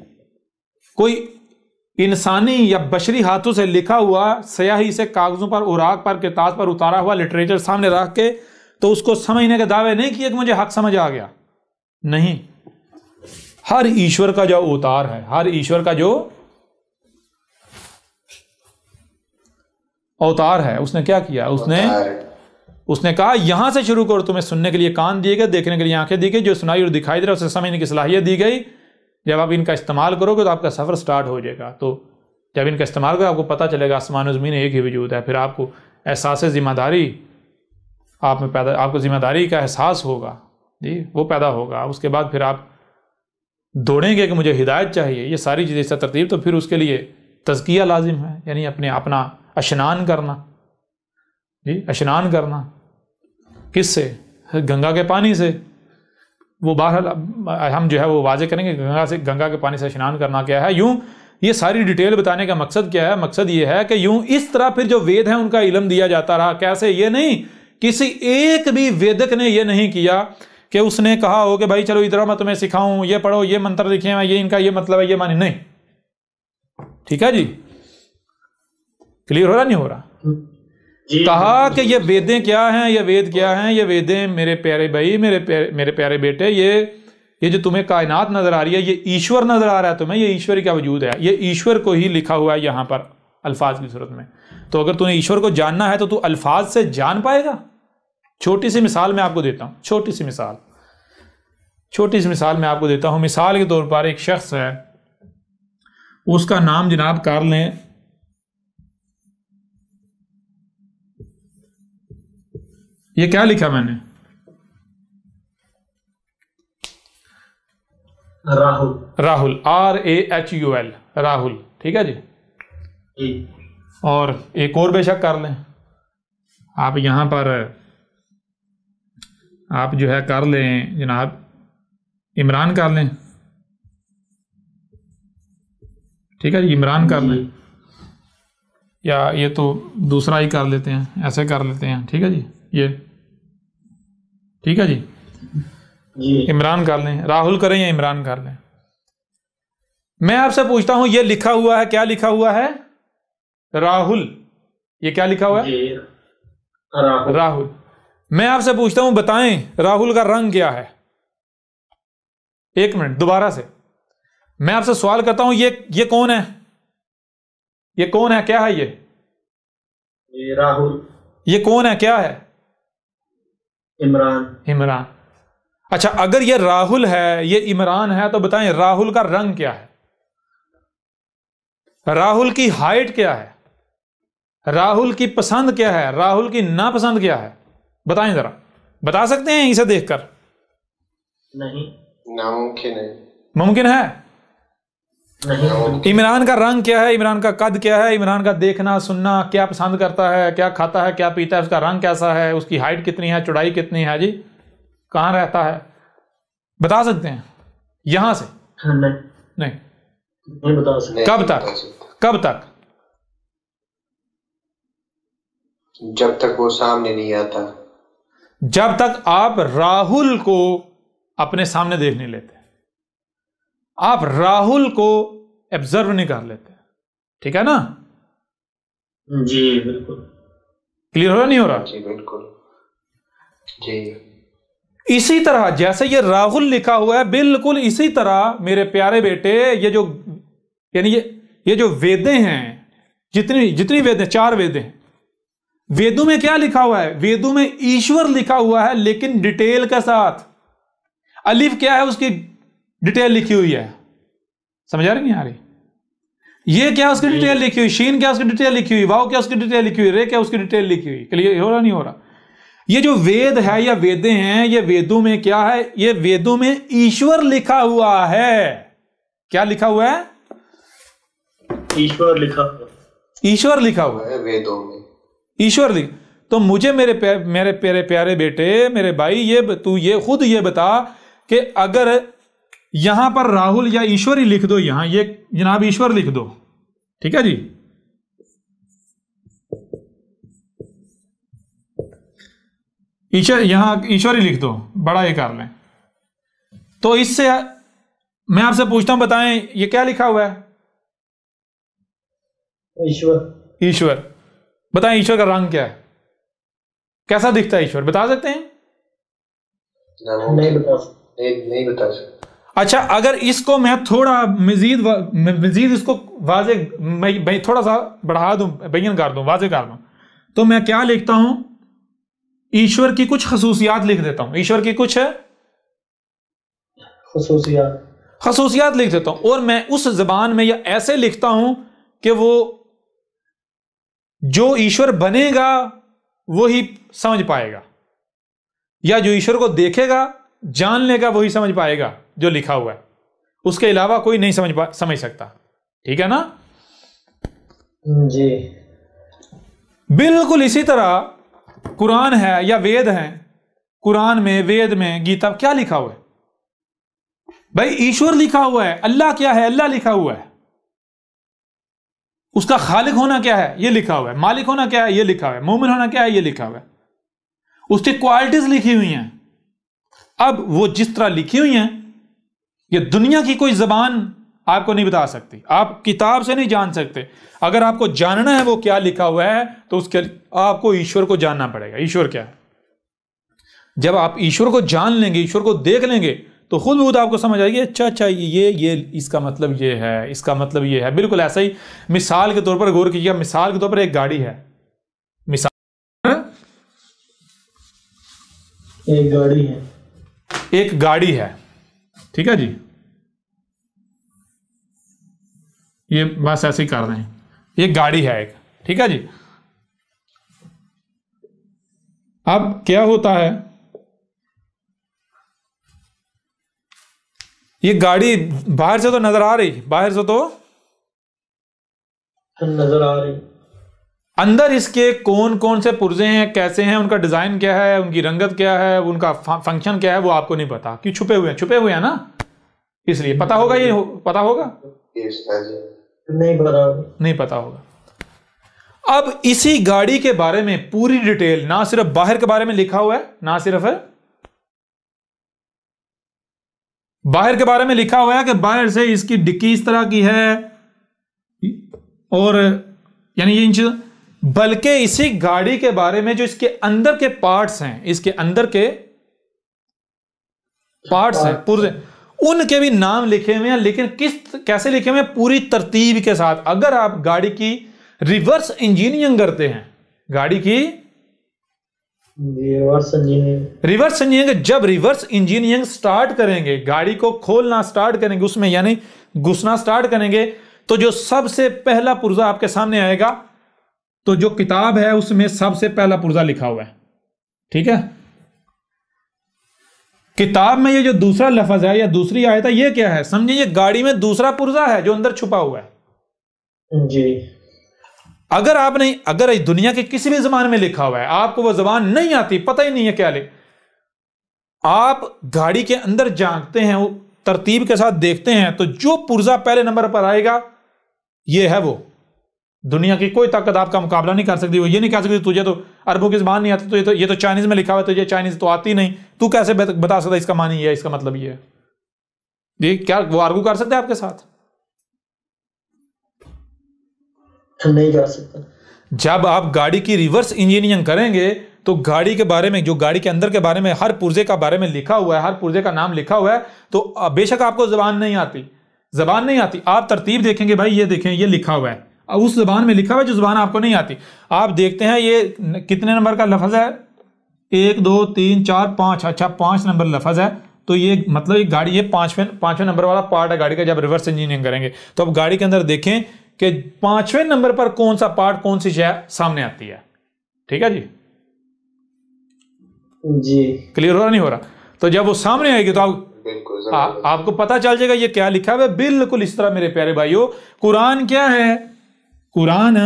कोई इंसानी या बशरी हाथों से लिखा हुआ स्याही से कागजों पर, औराक पर, किताब पर उतारा हुआ लिटरेचर सामने रख के तो उसको समझने के दावे नहीं किए कि मुझे हक समझ आ गया। नहीं, हर ईश्वर का जो अवतार है, हर ईश्वर का जो अवतार है, उसने क्या किया? उसने कहा यहां से शुरू करो। तुम्हें सुनने के लिए कान दिए गए, देखने के लिए आंखें दी गई, जो सुनाई और दिखाई दे रहा है उसे समझने की सलाहियत दी गई। जब आप इनका इस्तेमाल करोगे तो आपका सफ़र स्टार्ट हो जाएगा। तो जब इनका इस्तेमाल करोगे आपको पता चलेगा आसमान और ज़मीन एक ही वजूद है। फिर आपको एहसास ज़िम्मेदारी आप में पैदा, आपको ज़िम्मेदारी का एहसास होगा जी, वो पैदा होगा। उसके बाद फिर आप दौड़ेंगे कि मुझे हिदायत चाहिए, ये सारी चीज़ें इससे तरतीब। तो फिर उसके लिए तज़किया लाजिम है, यानी अपना अशनान करना जी, अशनान करना। किससे? गंगा के पानी से। वो बहरहाल हम जो है वो वाजे करेंगे गंगा के पानी से स्नान करना क्या है। यूं ये सारी डिटेल बताने का मकसद क्या है? मकसद ये है कि यूं इस तरह फिर जो वेद है उनका इल्म दिया जाता रहा। कैसे? ये नहीं, किसी एक भी वेदक ने ये नहीं किया कि उसने कहा हो कि भाई चलो इधर मैं तुम्हें सिखाऊं, ये पढ़ो, ये मंत्र लिखे हैं, ये इनका ये मतलब है, ये मानी नहीं। ठीक है जी? क्लियर हो रहा नहीं हो रहा? कहा कि ये वेदें क्या हैं, ये वेद क्या हैं, ये वेदें मेरे प्यारे भाई, मेरे प्यारे बेटे, ये जो तुम्हें कायनात नजर आ रही है, ये ईश्वर नजर आ रहा है तुम्हें, ये ईश्वर का वजूद है, ये ईश्वर को ही लिखा हुआ है यहाँ पर अल्फाज की सूरत में। तो अगर तुम्हें ईश्वर को जानना है तो तू अल्फाज से जान पाएगा। छोटी सी मिसाल मैं आपको देता हूँ, छोटी सी मिसाल मैं आपको देता हूँ। मिसाल के तौर पर एक शख्स है, उसका नाम जनाब कर लें ये क्या लिखा मैंने? राहुल, RAHUL, राहुल। ठीक है जी? और एक और बेशक कर लें आप, यहां पर आप जो है कर लें जनाब इमरान कर लें। ठीक है जी? इमरान कर लें, या ये तो दूसरा ही कर लेते हैं, ऐसे कर लेते हैं। ठीक है जी? ये ठीक है जी। जी इमरान कर लें, राहुल करें या इमरान कर लें। मैं आपसे पूछता हूं, ये लिखा हुआ है, क्या लिखा हुआ है? राहुल। ये क्या लिखा हुआ है? जी राहुल। राहुल। मैं आपसे पूछता हूं, बताएं राहुल का रंग क्या है? एक मिनट, दोबारा से मैं आपसे सवाल करता हूं, ये कौन है? ये कौन है, क्या है ये राहुल। ये कौन है, क्या है? इमरान। इमरान। अच्छा, अगर ये राहुल है, ये इमरान है, तो बताएं राहुल का रंग क्या है? राहुल की हाइट क्या है? राहुल की पसंद क्या है? राहुल की नापसंद क्या है? बताएं जरा, बता सकते हैं इसे देखकर? नहीं, नामुमकिन है। मुमकिन है? नहीं। इमरान का रंग क्या है? इमरान का कद क्या है? इमरान का देखना सुनना, क्या पसंद करता है, क्या खाता है, क्या पीता है, उसका रंग कैसा है, उसकी हाइट कितनी है, चौड़ाई कितनी है जी, कहाँ रहता है? बता सकते हैं यहां से? नहीं, नहीं। नहीं बता सकते। कब तक? कब तक? जब तक वो सामने नहीं आता। जब तक आप राहुल को अपने सामने देख नहीं लेते, आप राहुल को ऑब्जर्व नहीं कर लेते। ठीक है ना? जी बिल्कुल। क्लियर हो रहा, नहीं हो रहा? जी बिल्कुल जी। इसी तरह जैसे ये राहुल लिखा हुआ है, बिल्कुल इसी तरह मेरे प्यारे बेटे, ये जो यानी ये जो वेदें हैं, जितनी वेदें, 4 वेदें हैं, वेदों में क्या लिखा हुआ है? वेदों में ईश्वर लिखा हुआ है, लेकिन डिटेल के साथ। अलिफ क्या है, उसकी डिटेल लिखी हुई है। समझ आ रही नहीं आ रही? ये क्या उसकी डिटेल लिखी हुई, शीन क्या उसकी डिटेल लिखी हुई, वाव क्या उसकी डिटेल लिखी हुई, रे क्या उसकी डिटेल लिखी हुई। क्लियर हो रहा, नहीं हो रहा? ये जो वेद है या वेदें हैं, ये वेदों में क्या है? ये वेदों में ईश्वर लिखा हुआ है। क्या लिखा हुआ है? ईश्वर लिखा हुआ। ईश्वर लिखा हुआ है वेदों में। ईश्वर लिख। तो मुझे मेरे प्यारे बेटे, मेरे भाई, तू खुद ये बता कि अगर यहां पर राहुल या ईश्वर ही लिख दो, यहां ये जनाब ईश्वर लिख दो, ठीक है जी, ईश्वर, यहां ईश्वर ही लिख दो, बड़ा ये कर लें, तो इससे मैं आपसे पूछता हूं, बताएं ये क्या लिखा हुआ है? ईश्वर। ईश्वर। बताएं ईश्वर का रंग क्या है, कैसा दिखता है ईश्वर, बता सकते हैं? नहीं बता सकते। नहीं बता सकते। अच्छा, अगर इसको मैं थोड़ा मजीद इसको वाजे, मैं थोड़ा सा बढ़ा दूं, बयान कर दूं, वाजे कर दूं, तो मैं क्या लिखता हूं? ईश्वर की कुछ खसूसियात लिख देता हूं। ईश्वर की कुछ खसूसियात लिख देता हूं, और मैं उस जबान में या ऐसे लिखता हूं कि वो जो ईश्वर बनेगा वही समझ पाएगा, या जो ईश्वर को देखेगा जान लेगा वही समझ पाएगा जो लिखा हुआ है, उसके अलावा कोई नहीं समझ सकता। ठीक है ना जी? बिल्कुल इसी तरह कुरान है या वेद है, कुरान में, वेद में, गीता क्या लिखा हुआ है? भाई ईश्वर लिखा हुआ है। अल्लाह क्या है? अल्लाह लिखा हुआ है। उसका खालिक होना क्या है? ये लिखा हुआ है। मालिक होना क्या है? ये लिखा हुआ है। मोमिन होना क्या है? ये लिखा हुआ है। उसकी क्वालिटीज लिखी हुई हैं। अब वो जिस तरह लिखी हुई हैं, ये दुनिया की कोई जबान आपको नहीं बता सकती, आप किताब से नहीं जान सकते। अगर आपको जानना है वो क्या लिखा हुआ है, तो उसके आपको ईश्वर को जानना पड़ेगा। ईश्वर क्या है? जब आप ईश्वर को जान लेंगे, ईश्वर को देख लेंगे, तो खुद बहुत आपको समझ आएगी, अच्छा ये इसका मतलब ये है, इसका मतलब ये है। बिल्कुल ऐसा ही मिसाल के तौर पर गौर कीजिए। मिसाल के तौर पर एक गाड़ी है, एक गाड़ी है, ठीक है जी, ये बस ऐसे ही कर रहे हैं, ये गाड़ी है एक, ठीक है जी। अब क्या होता है, ये गाड़ी बाहर से तो नजर आ रही, बाहर से तो नजर आ रही, अंदर इसके कौन कौन से पुर्जे हैं, कैसे हैं, उनका डिजाइन क्या है, उनकी रंगत क्या है, उनका फंक्शन क्या है, वो आपको नहीं पता, कि छुपे हुए हैं ना, इसलिए पता होगा, ये पता होगा? नहीं पता नहीं पता होगा। अब इसी गाड़ी के बारे में पूरी डिटेल, ना सिर्फ बाहर के बारे में लिखा हुआ है, ना सिर्फ बाहर के बारे में लिखा हुआ है कि बाहर से इसकी डिक्की इस तरह की है और यानी ये इंच, बल्कि इसी गाड़ी के बारे में जो इसके अंदर के पार्ट्स हैं, इसके अंदर के पार्ट्स हैं पुर्जे, उनके भी नाम लिखे हुए हैं, लेकिन कैसे लिखे हुए हैं? पूरी तरतीब के साथ। अगर आप गाड़ी की रिवर्स इंजीनियरिंग करते हैं, गाड़ी की रिवर्स इंजीनियरिंग, जब रिवर्स इंजीनियरिंग स्टार्ट करेंगे, गाड़ी को खोलना स्टार्ट करेंगे, उसमें यानी घुसना स्टार्ट करेंगे, तो जो सबसे पहला पुर्जा आपके सामने आएगा, तो जो किताब है उसमें सबसे पहला पुर्जा लिखा हुआ है, ठीक है। किताब में ये जो दूसरा लफ्ज है या दूसरी आयत है, ये क्या है? समझिए ये गाड़ी में दूसरा पुर्जा है जो अंदर छुपा हुआ है जी। अगर दुनिया के किसी भी जबान में लिखा हुआ है, आपको वो जबान नहीं आती, पता ही नहीं है क्या लिख, आप गाड़ी के अंदर झांकते हैं, वो तरतीब के साथ देखते हैं, तो जो पुर्जा पहले नंबर पर आएगा ये है वो। दुनिया की कोई ताकत आपका मुकाबला नहीं कर सकती। वो ये नहीं कह सकती तुझे तो अरबों की जबान नहीं आती, तो ये तो चाइनीज में लिखा हुआ है, तुझे चाइनीज तो आती नहीं, तू कैसे बता सकता इसका मानी ये है, इसका मतलब ये है। ये क्या वो आर्गू कर सकते हैं आपके साथ? नहीं कर सकता। जब आप गाड़ी की रिवर्स इंजीनियरिंग करेंगे तो गाड़ी के बारे में, जो गाड़ी के अंदर के बारे में, हर पुर्जे का बारे में लिखा हुआ है, हर पुर्जे का नाम लिखा हुआ है, तो बेशक आपको जबान नहीं आती, आप तरतीब देखेंगे, भाई ये देखें ये लिखा हुआ है, उस जबान में लिखा हुआ है जो जबान आपको नहीं आती। आप देखते हैं ये कितने नंबर का लफ्ज है? 1 2 3 4 5, अच्छा 5 नंबर लफ्ज है, तो ये मतलब ये गाड़ी, ये पांचवें नंबर वाला पार्ट है गाड़ी का। जब रिवर्स इंजीनियरिंग करेंगे तो अब गाड़ी के अंदर देखें कि 5वें नंबर पर कौन सा पार्ट, कौन सी शय सामने आती है। ठीक है जी, क्लियर हो रहा नहीं हो रहा? तो जब वो सामने आएगी तो आपको पता चल जाएगा ये क्या लिखा है। बिल्कुल इस तरह मेरे प्यारे भाइयों, कुरान क्या है? कुरान,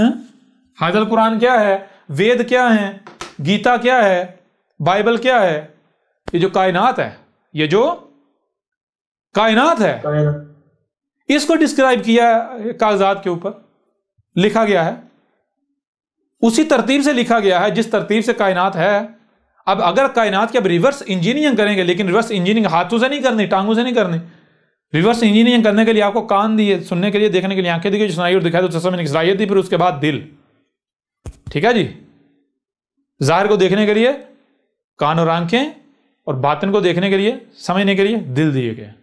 हाज़िल कुरान क्या है? वेद क्या है? गीता क्या है? बाइबल क्या है? ये जो कायनात है, ये जो कायनात है, इसको डिस्क्राइब किया है, कागजात के ऊपर लिखा गया है, उसी तरतीब से लिखा गया है जिस तरतीब से कायनात है। अब अगर कायनात की अब रिवर्स इंजीनियरिंग करेंगे, लेकिन रिवर्स इंजीनियरिंग हाथों से नहीं करनी, टांगों से नहीं करनी। रिवर्स इंजीनियरिंग करने के लिए आपको कान दिए, सुनने के लिए, देखने के लिए आंखें दी, सुनाई और दिखाई, तो समझने की सलाहियत दी, फिर उसके बाद दिल। ठीक है जी, जाहिर को देखने के लिए कान और आंखें, और बातिन को देखने के लिए, समझने के लिए दिल दिए गए।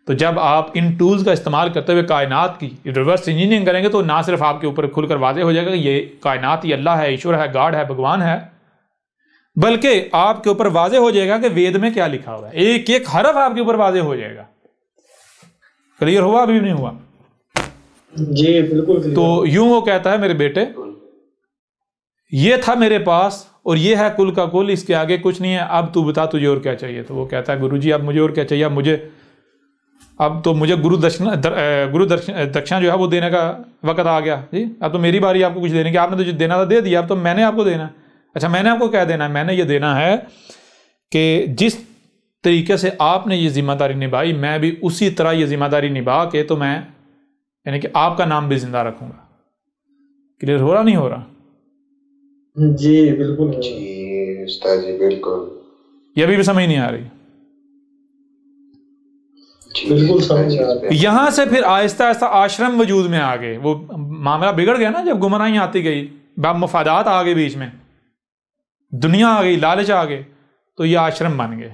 तो जब आप इन टूल्स का इस्तेमाल करते हुए कायनात की रिवर्स इंजीनियरिंग करेंगे तो ना सिर्फ आपके ऊपर खुलकर वाज़ेह हो जाएगा कि ये कायनात ही अल्लाह है, ईश्वर है, गॉड है, भगवान है, बल्कि आपके ऊपर वाज़ेह हो जाएगा कि वेद में क्या लिखा हुआ है। एक एक हरफ आपके ऊपर वाज़ेह हो जाएगा। क्लियर हुआ? अभी नहीं हुआ जी? बिल्कुल। तो यूं वो कहता है, मेरे बेटे ये था मेरे पास और ये है कुल का कुल, इसके आगे कुछ नहीं है, अब तू बता तुझे और क्या चाहिए। तो वो कहता है, गुरुजी अब मुझे और क्या चाहिए? अब तो मुझे गुरु दक्षिणा जो है वो देने का वक्त आ गया जी। अब तो मेरी बारी आपको कुछ देने की, आपने तो जो देना था दे दिया, अब तो मैंने आपको देना है। अच्छा, मैंने आपको क्या देना है? मैंने ये देना है कि जिस तरीके से आपने ये जिम्मेदारी निभाई, मैं भी उसी तरह ये जिम्मेदारी निभा के तो मैं यानी कि आपका नाम भी जिंदा रखूंगा। क्लियर हो रहा नहीं हो रहा? जी बिल्कुल जी उस्ताद जी, बिल्कुल। ये अभी भी समझ नहीं आ रही? बिल्कुल समझ आ रही। यहां से फिर आहिस्ता आहिस्ता आश्रम वजूद में आ गए। वो मामला बिगड़ गया ना, जब गुमराही आती गई, मफादात आ गए बीच में, दुनिया आ गई, लालच आ गए, तो ये आश्रम बन गए।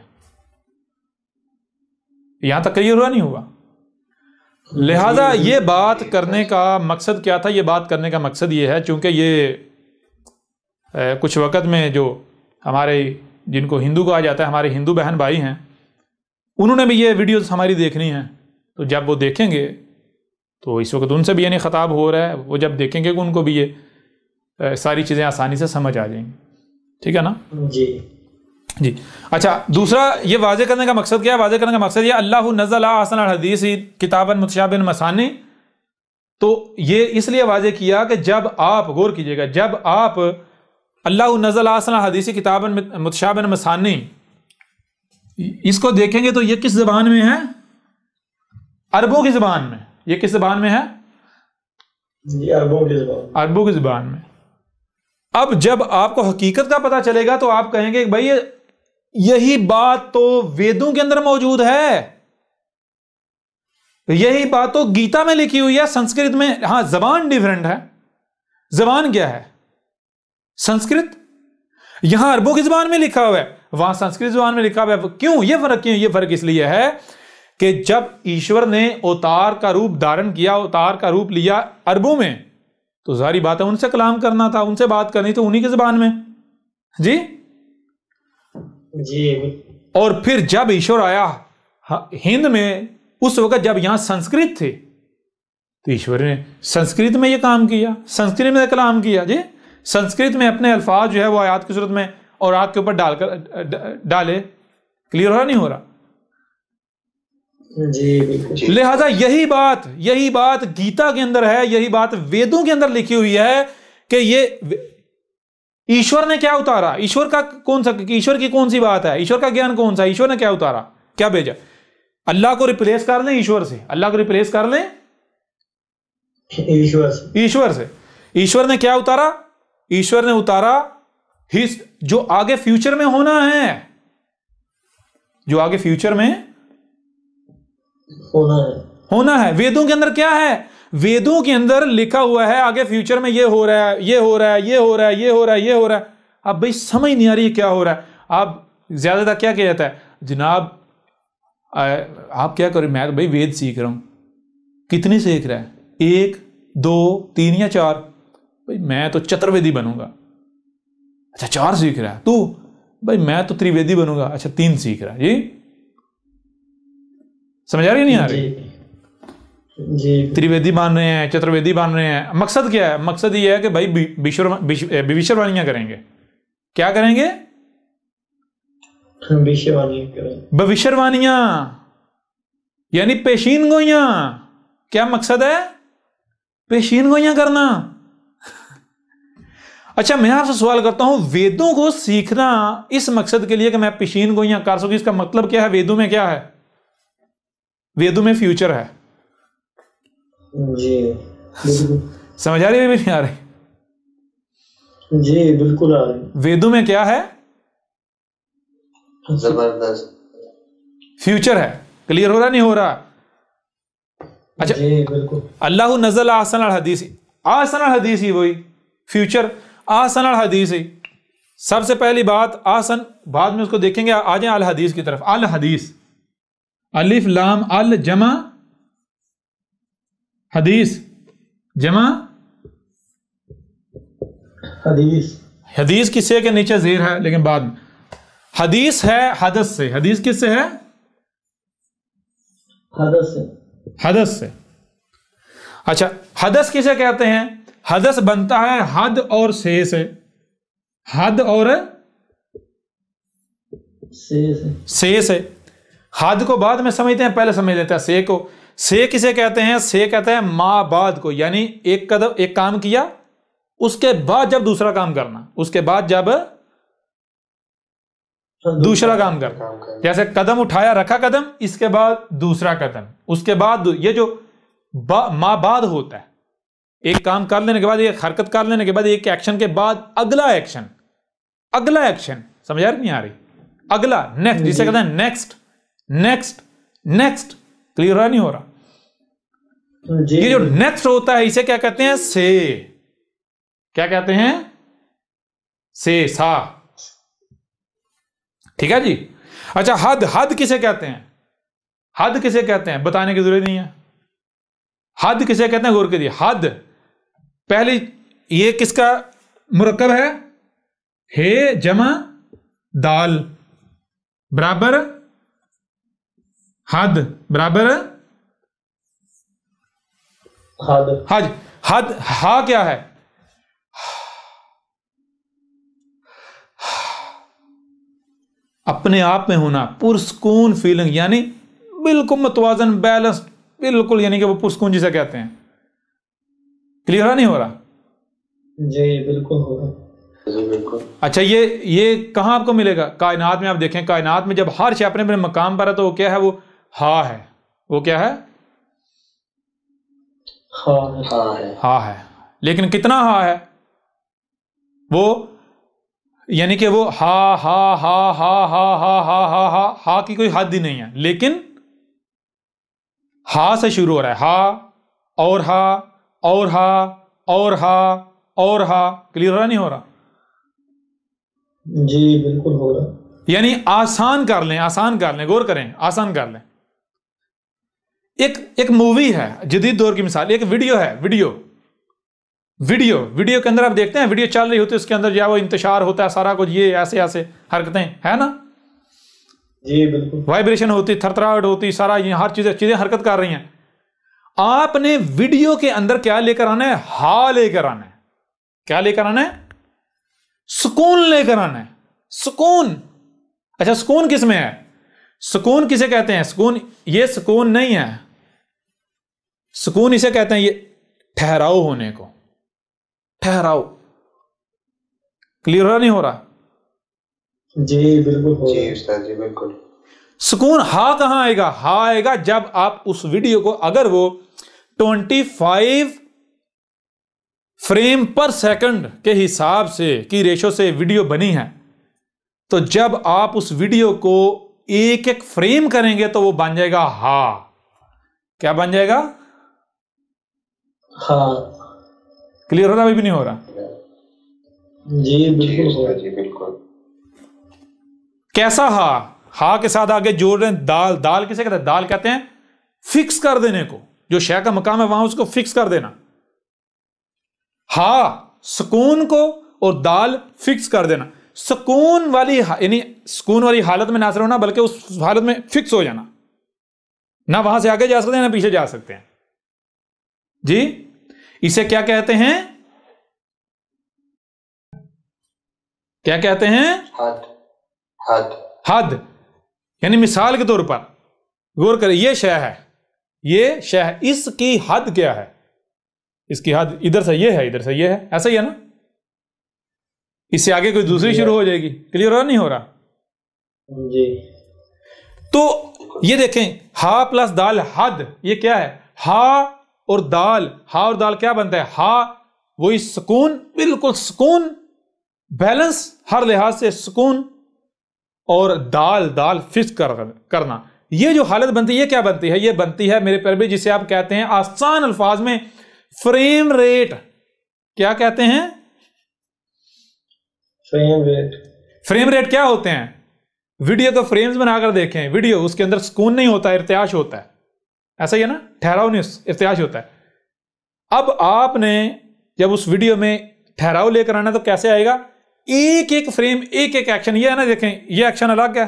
यहां तक क्लियर हुआ नहीं हुआ? लिहाजा ये बात करने का मकसद क्या था? ये बात करने का मकसद ये है, चूंकि ये कुछ वक़्त में जो हमारे, जिनको हिंदू कहा जाता है, हमारे हिंदू बहन भाई हैं, उन्होंने भी ये वीडियोस हमारी देखनी है। तो जब वो देखेंगे तो इस वक्त उनसे भी यानी ख़ताब हो रहा है, वो जब देखेंगे कि उनको भी ये सारी चीज़ें आसानी से समझ आ जाएंगी। ठीक है ना जी? जी। अच्छा, दूसरा ये वाज़े करने का मकसद क्या है? वाज़े करने का मकसद ये अल्लाहु नज़्ज़ला अहसनल हदीस किताबन मुतशाबिहन मसानी। तो ये इसलिए वाज़े किया कि जब आप, गौर कीजिएगा, जब आप अल्लाहु नज़्ज़ला अहसनल हदीस किताबन मुतशाबिहन मसानी इसको देखेंगे तो ये किस ज़बान में है? अरबों की ज़बान में। ये किस ज़बान में है? जी, अरबों की ज़बान। अरबों की ज़बान में। अब जब आपको हकीकत का पता चलेगा तो आप कहेंगे कि भाई यही बात तो वेदों के अंदर मौजूद है, यही बात तो गीता में लिखी हुई है संस्कृत में। हां, जबान डिफरेंट है। जबान क्या है? संस्कृत। यहां अरबों की जबान में लिखा हुआ है, वहां संस्कृत जबान में लिखा हुआ है। क्यों ये फर्क? क्यों ये फर्क? इसलिए है कि जब ईश्वर ने अवतार का रूप धारण किया, अवतार का रूप लिया अरबों में, तो जारी बात है उनसे कलाम करना था, उनसे बात करनी तो उन्हीं की जबान में। जी जी। और फिर जब ईश्वर आया हिंद में, उस वक्त जब यहां संस्कृत थे, तो ईश्वर ने संस्कृत में यह काम किया, संस्कृत में कलाम किया। जी, संस्कृत में अपने अल्फाज जो है वो आयत की सूरत में और आग के ऊपर डाले। क्लियर हो रहा नहीं हो रहा? जी बिल्कुल। लिहाजा यही बात गीता के अंदर है, यही बात वेदों के अंदर लिखी हुई है कि ये ईश्वर ने क्या उतारा, ईश्वर का कौन सा, ईश्वर की कौन सी बात है, ईश्वर का ज्ञान कौन सा, ईश्वर ने क्या उतारा, क्या भेजा। अल्लाह को रिप्लेस कर लें ईश्वर से, अल्लाह को रिप्लेस कर लें ईश्वर से। ईश्वर ने क्या उतारा? ईश्वर ने उतारा जो आगे फ्यूचर में होना है। वेदों के अंदर क्या है? वेदों के अंदर लिखा हुआ है आगे फ्यूचर में ये हो रहा है, ये हो रहा है, ये हो रहा है, ये हो रहा है, ये हो रहा है। अब भाई समझ नहीं आ रही है क्या हो रहा है। आप ज्यादातर क्या किया जाता है, जनाब आप क्या करो, मैं तो भाई वेद सीख रहा हूं। कितनी सीख रहा है? 1 2 3 या 4? भाई मैं तो चतुर्वेदी बनूंगा। अच्छा 4 सीख रहा है तू? भाई मैं तो त्रिवेदी बनूंगा। अच्छा 3 सीख रहा है। जी समझ आ रही नहीं आ रही? जी। त्रिवेदी बन रहे हैं, चतुर्वेदी बन रहे हैं। मकसद क्या है? मकसद ये है कि भाई भविष्यवाणियां करेंगे। क्या करेंगे? भविष्यवाणियां यानी पेशीन गोइयां। क्या मकसद है? पेशीन गोइयां करना। अच्छा मैं आपसे सवाल करता हूं, वेदों को सीखना इस मकसद के लिए कि मैं पेशीन गोइयां कर सकूं, इसका मतलब क्या है? वेदों में क्या है? वेदों में फ्यूचर है। जी समझ आ रही है? नहीं आ रही? जी बिल्कुल आ रही। वेदों में क्या है? जबरदस्त फ्यूचर है। क्लियर हो रहा नहीं हो रहा? अच्छा जी बिल्कुल। अल्लाह नज़ल आसन अल हदीस, आसन अल हदीस ही वही फ्यूचर, आसन अल हदीस ही। सबसे पहली बात आसन, बाद में उसको देखेंगे। आ जाए अल हदीस की तरफ। अल हदीस, अलिफ लाम अल जमा हदीस, जमा हदीस। हदीस किससे के नीचे जेर है, लेकिन बाद में हदीस है हदस से। हदीस किससे है? हदस से। हदस से। अच्छा हदस किसे कहते हैं? हदस बनता है हद और से। हद और से। हद को बाद में समझते हैं, पहले समझ लेते हैं से को। से किसे कहते हैं? से कहते हैं माँ बाद को, यानी एक कदम, एक काम किया उसके बाद जब दूसरा काम करना, उसके बाद जब दूसरा काम करना। जैसे कदम उठाया, रखा कदम, इसके बाद दूसरा कदम, उसके बाद ये जो माँ बाद होता है, एक काम कर लेने के बाद, एक हरकत कर लेने के बाद, एक एक्शन के बाद अगला एक्शन, अगला एक्शन। समझ आ रही नहीं आ रही? अगला, नेक्स्ट, जिसे कहते हैं नेक्स्ट, नेक्स्ट, नेक्स्ट। क्लियर नहीं हो रहा? ये जो नेक्स्ट होता है इसे क्या कहते हैं? से। क्या कहते हैं? से, सा। ठीक है जी। अच्छा हद, हद किसे कहते हैं? हद किसे कहते हैं? बताने की जरूरत नहीं है। हद किसे कहते हैं? गौर करिए। हद पहली, ये किसका मुरक्कब है? हे जमा दाल बराबर हद बराबर हद। हज। हद, हा क्या है? अपने आप में होना, पुरस्कून फीलिंग, यानी बिल्कुल मतवाजन, बैलेंस, बिल्कुल, यानी कि वो पुरस्कून जिसे कहते हैं। क्लियर नहीं हो रहा? जी बिल्कुल हो रहा। जी बिल्कुल। अच्छा ये कहां आपको मिलेगा? कायनात में। आप देखें कायनात में जब हर शय अपने अपने मकाम पर है, तो वो क्या है? वो हा है। वो क्या है? हाँ है। हा है। लेकिन कितना हा है? वो यानी कि वो हा हा हा हा हा हा हा हा हा हा की कोई हद ही नहीं है, लेकिन हा से शुरू हो रहा है, हा और हा और हा और हा और हा। क्लियर हो रहा नहीं हो रहा? जी बिल्कुल हो रहा। यानी आसान कर लें, आसान कर लें, गौर करें, आसान कर लें। एक मूवी है, जदीद दौर की मिसाल, एक वीडियो है, वीडियो के अंदर आप देखते हैं वीडियो चल रही होती है, उसके अंदर जो वो इंतशार होता है सारा कुछ, ये ऐसे ऐसे हरकतें है ना, जी बिल्कुल। वाइब्रेशन होती, थरथराहट होती, सारा ये हर चीजें हरकत कर रही हैं। आपने वीडियो के अंदर क्या लेकर आना है? हा लेकर आना है। क्या लेकर आना है? सुकून लेकर आना है। सुकून। अच्छा, सुकून किस में है? सुकून किसे कहते हैं? सुकून, ये सुकून नहीं है, सुकून इसे कहते हैं ये ठहराव होने को, ठहराव। क्लियर हो रहा नहीं हो रहा? जी बिल्कुल हो जी रहा। उस्ताद जी बिल्कुल। सुकून हा कहां आएगा? हा आएगा जब आप उस वीडियो को, अगर वो 25 फ्रेम पर सेकंड के हिसाब से की रेशो से वीडियो बनी है, तो जब आप उस वीडियो को एक एक फ्रेम करेंगे तो वो बन जाएगा हा। क्या बन जाएगा? हाँ। क्लियर हो रहा? अभी भी नहीं हो रहा? जी जी बिल्कुल हो उस्ताद रहा। जी बिल्कुल। कैसा हा? हा के साथ आगे जोड़ रहे हैं दाल। दाल किसे कहते हैं? दाल कहते हैं फिक्स कर देने को, जो शय का मकाम है वहां उसको फिक्स कर देना। हा सुकून को और दाल फिक्स कर देना। सुकून वाली यानी सुकून वाली हालत में ना सिर्फ होना, बल्कि उस हालत में फिक्स हो जाना, ना वहां से आगे जा सकते हैं ना पीछे जा सकते हैं जी। इसे क्या कहते हैं? क्या कहते हैं? हद। हद। हद। यानी मिसाल के तौर पर गौर करें, ये शय है, ये शय है, इसकी हद क्या है? इसकी हद इधर से ये है, इधर से ये है, ऐसा ही है ना? इससे आगे कोई दूसरी शुरू हो जाएगी। क्लियर हो रहा नहीं हो रहा? जी। तो ये देखें, हा प्लस दाल हद, ये क्या है? हा और दाल, हा और दाल क्या बनता है? हा वही सुकून, बिल्कुल सुकून, बैलेंस हर लिहाज से सुकून, और दाल दाल फिक्स करना। ये जो हालत बनती है, ये क्या बनती है? ये बनती है मेरे प्यारे, जिसे आप कहते हैं आसान अल्फाज में फ्रेम रेट। क्या कहते हैं? Frame rate. फ्रेम रेट क्या होते हैं? वीडियो को फ्रेम्स बनाकर देखें, वीडियो, उसके अंदर सुकून नहीं होता है, इर्तियाश होता है, ऐसा ही है ना? ठहराव नहीं, इर्तियाश होता है। अब आपने जब उस वीडियो में ठहराव लेकर आना तो कैसे आएगा? एक एक फ्रेम, एक एक एक्शन, ये है ना, देखें ये एक्शन अलग है,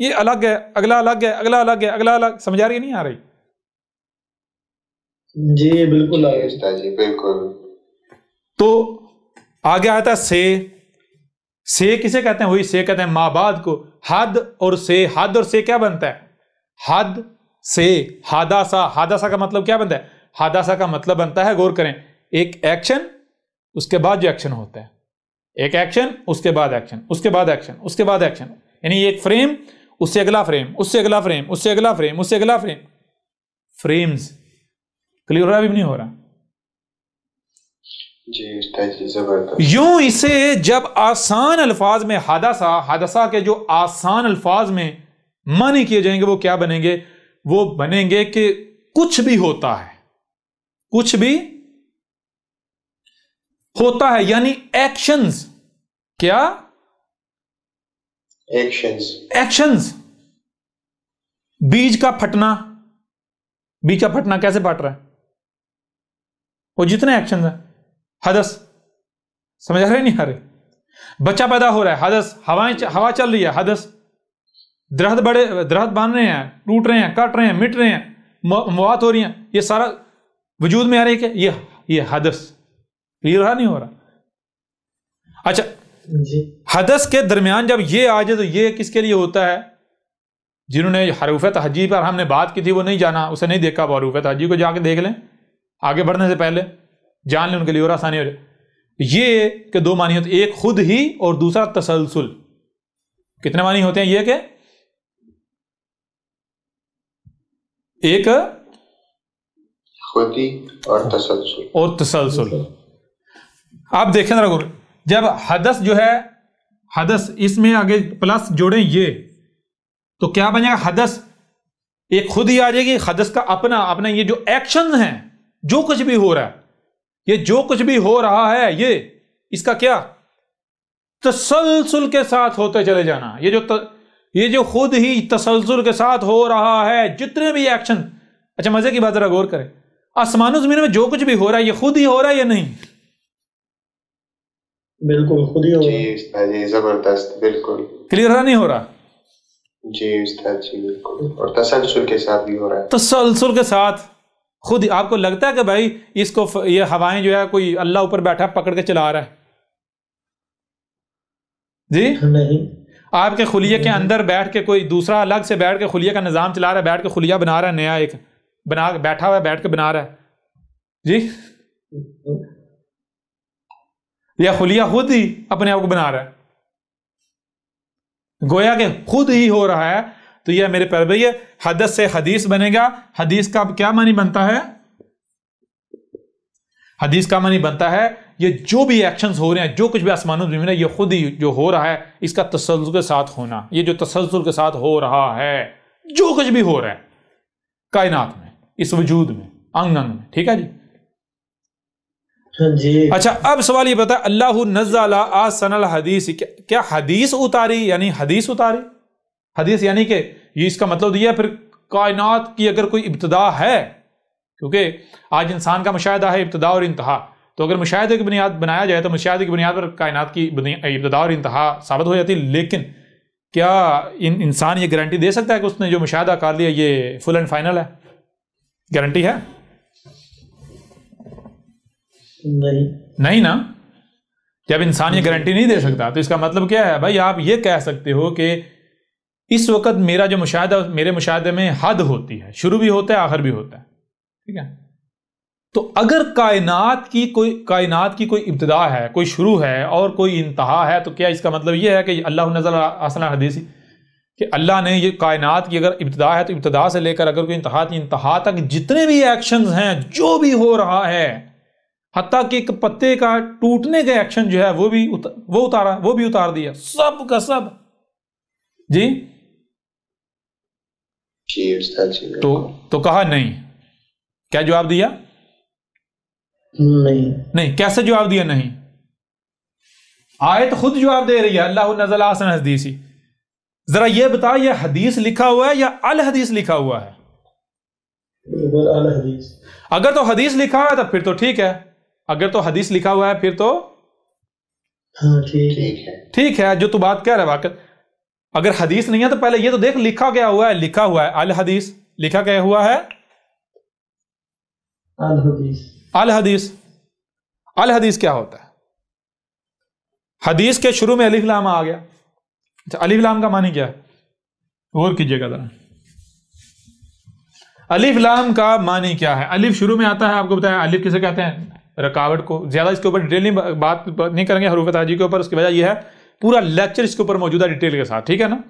ये अलग है, अगला अलग है, अगला अलग है, अगला अलग। समझ आ रही नहीं आ रही? जी बिल्कुल आ जी रही। उस्ताद जी बिल्कुल। तो आगे आता है से किसे कहते हैं? वही से कहते हैं माबाद को। हद और से, हद और से क्या बनता है? हद से हादासा। हादासा का मतलब क्या बनता है? हादासा का मतलब बनता है, गौर करें, एक एक्शन उसके बाद जो एक्शन होता है, एक एक्शन उसके बाद एक्शन, उसके बाद एक्शन, उसके बाद एक्शन, यानी एक फ्रेम उससे अगला फ्रेम, उससे अगला फ्रेम, उससे अगला फ्रेम, उससे अगला फ्रेम, फ्रेम्स। क्लियर हो रहा? अभी नहीं हो रहा? जी उस्ताद जी जबरदस्त। यूं इसे जब आसान अल्फाज में हादसा के जो आसान अल्फाज में मानी किए जाएंगे, वो क्या बनेंगे? वो बनेंगे कि कुछ भी होता है, कुछ भी होता है, यानी एक्शंस। क्या? एक्शंस। बीज का फटना, बीज का फटना कैसे फट रहा है? वो जितने एक्शंस हैं, हदस। समझ आ रहे नहीं आ रहे? बच्चा पैदा हो रहा है, हदस। हवा चल रही है, हदस। दरख्त बांध रहे हैं, टूट रहे हैं, कट रहे हैं, मिट रहे हैं, मौत हो रही है, ये सारा वजूद में आ रही है कि ये हदस। क्लियर रहा नहीं हो रहा? अच्छा जी। हदस के दरमियान जब ये आ जाए तो ये किसके लिए होता है? जिन्होंने हरूफ तहज्जी पर हमने बात की थी वो नहीं जाना, उसे नहीं देखा, वो हरूफ तहज्जी को जाके देख लें, आगे बढ़ने से पहले जान लें, उनके लिए और आसानी हो जाए। ये के दो मानी होते, एक खुद ही और दूसरा तसलसल। कितने मानी होते हैं ये के? एक खुद ही और तसलसल। और तसलसल। आप देखें जरा, जब हदस जो है, हदस इसमें आगे प्लस जोड़ें ये, तो क्या बनेगा? हदस एक खुद ही आ जाएगी। हदस का अपना अपना ये जो एक्शन है, जो कुछ भी हो रहा है, ये जो कुछ भी हो रहा है, ये इसका क्या? तसलसल के साथ होते चले जाना। ये जो खुद ही तसलसल के साथ हो रहा है, जितने भी एक्शन। अच्छा, मजे की बात जरा गौर करें, आसमानों जमीन में जो कुछ भी हो रहा है, ये खुद ही हो रहा है या नहीं? बिल्कुल खुद ही हो रहा है। जी उस्ताद जी, जबरदस्त, बिल्कुल क्लियर है? नहीं हो रहा? जी उस्ताद जी, बिल्कुल। और तसलसल के साथ भी हो रहा है। तसलसल के साथ खुद ही। आपको लगता है कि भाई इसको ये हवाएं जो है कोई अल्लाह ऊपर बैठा पकड़ के चला रहा है? जी नहीं। आपके खुलिये के अंदर बैठ के कोई दूसरा अलग से बैठ के खुलिये का निजाम चला रहा है, बैठ के खुलिया बना रहा है, नया एक बना बैठा हुआ है, बैठ के बना रहा है जी? या खुलिया खुद ही अपने आप को बना रहा है? गोया के खुद ही हो रहा है। तो यह मेरे प्यारे भैया, हदस से हदीस बनेगा। हदीस का क्या मानी बनता है? हदीस का मानी बनता है ये जो भी एक्शंस हो रहे हैं, जो कुछ भी आसमानों में, ये खुद ही जो हो रहा है, इसका तसल्सल के साथ होना। ये जो तसल्सल के साथ हो रहा है, जो कुछ भी हो रहा है कायनात में, इस वजूद में, अंग अंग में। ठीक है जी? जी। अच्छा, अब सवाल ये बता, अल्लाह नज़्ज़ला अहसनल हदीस, क्या हदीस उतारी यानी हदीस उतारी? हदीस यानी कि ये इसका मतलब दिया फिर कायनात की अगर कोई इब्तिदा है, क्योंकि आज इंसान का मुशाहिदा है इब्तिदा और इंतहा, तो अगर मुशाहिदे की बुनियाद बनाया जाए तो मुशाहिदे की बुनियाद पर कायनात की इब्तिदा और इंतहा साबित हो जाती। लेकिन क्या इंसान ये गारंटी दे सकता है कि उसने जो मुशाहिदा कर लिया ये फुल एंड फाइनल है? गारंटी है? नहीं ना। जब इंसान ये गारंटी नहीं दे सकता तो इसका मतलब क्या है भाई? आप ये कह सकते हो कि इस वक्त मेरा जो मुशाहिदा, मेरे मुशाहिदे में हद होती है, शुरू भी होता है, आखिर भी होता है। ठीक है? तो अगर कायनात की कोई इब्तिदा है, कोई शुरू है और कोई इंतहा है, तो क्या इसका मतलब यह है कि अल्लाह नज़्ज़ला अहसनल हदीस, कि अल्लाह ने ये कायनात की अगर इब्तिदा है तो इब्तिदा से लेकर अगर कोई इंतहा तक जितने भी एक्शंस हैं, जो भी हो रहा है, हत्ता कि एक पत्ते का टूटने का एक्शन जो है वो भी उतार दिया, सब का सब जी। तो कहा नहीं। क्या जवाब दिया? नहीं। कैसे जवाब दिया? नहीं। आयत खुद जवाब दे रही है, अल्लाह नज़्ज़ला अहसन हदीस। जरा ये बता, ये हदीस लिखा हुआ है या अल हदीस लिखा हुआ है? अल हदीस। अगर तो हदीस लिखा हुआ है तो फिर तो ठीक है। अगर तो हदीस लिखा हुआ है फिर तो हाँ ठीक है। ठीक है, जो तू बात कह रहा है वाकई। अगर हदीस नहीं है तो पहले ये तो देख लिखा क्या हुआ है। लिखा हुआ है अल हदीस। लिखा क्या हुआ है? अल हदीस। अल हदीस। अल हदीस क्या होता है? हदीस के शुरू में अलिफ लाम आ गया। अच्छा, अलिफ लाम का मानी क्या है? और कीजिएगा जरा, अलिफ लाम का मानी क्या है? अलिफ शुरू में आता है, आपको बताया। अलिफ किसे कहते हैं? रुकावट को। ज्यादा इसके ऊपर डिटेल नहीं बात नहीं करेंगे हरूफ ताजी के ऊपर। उसकी वजह यह है पूरा लेक्चर इसके ऊपर मौजूद है डिटेल के साथ। ठीक है ना?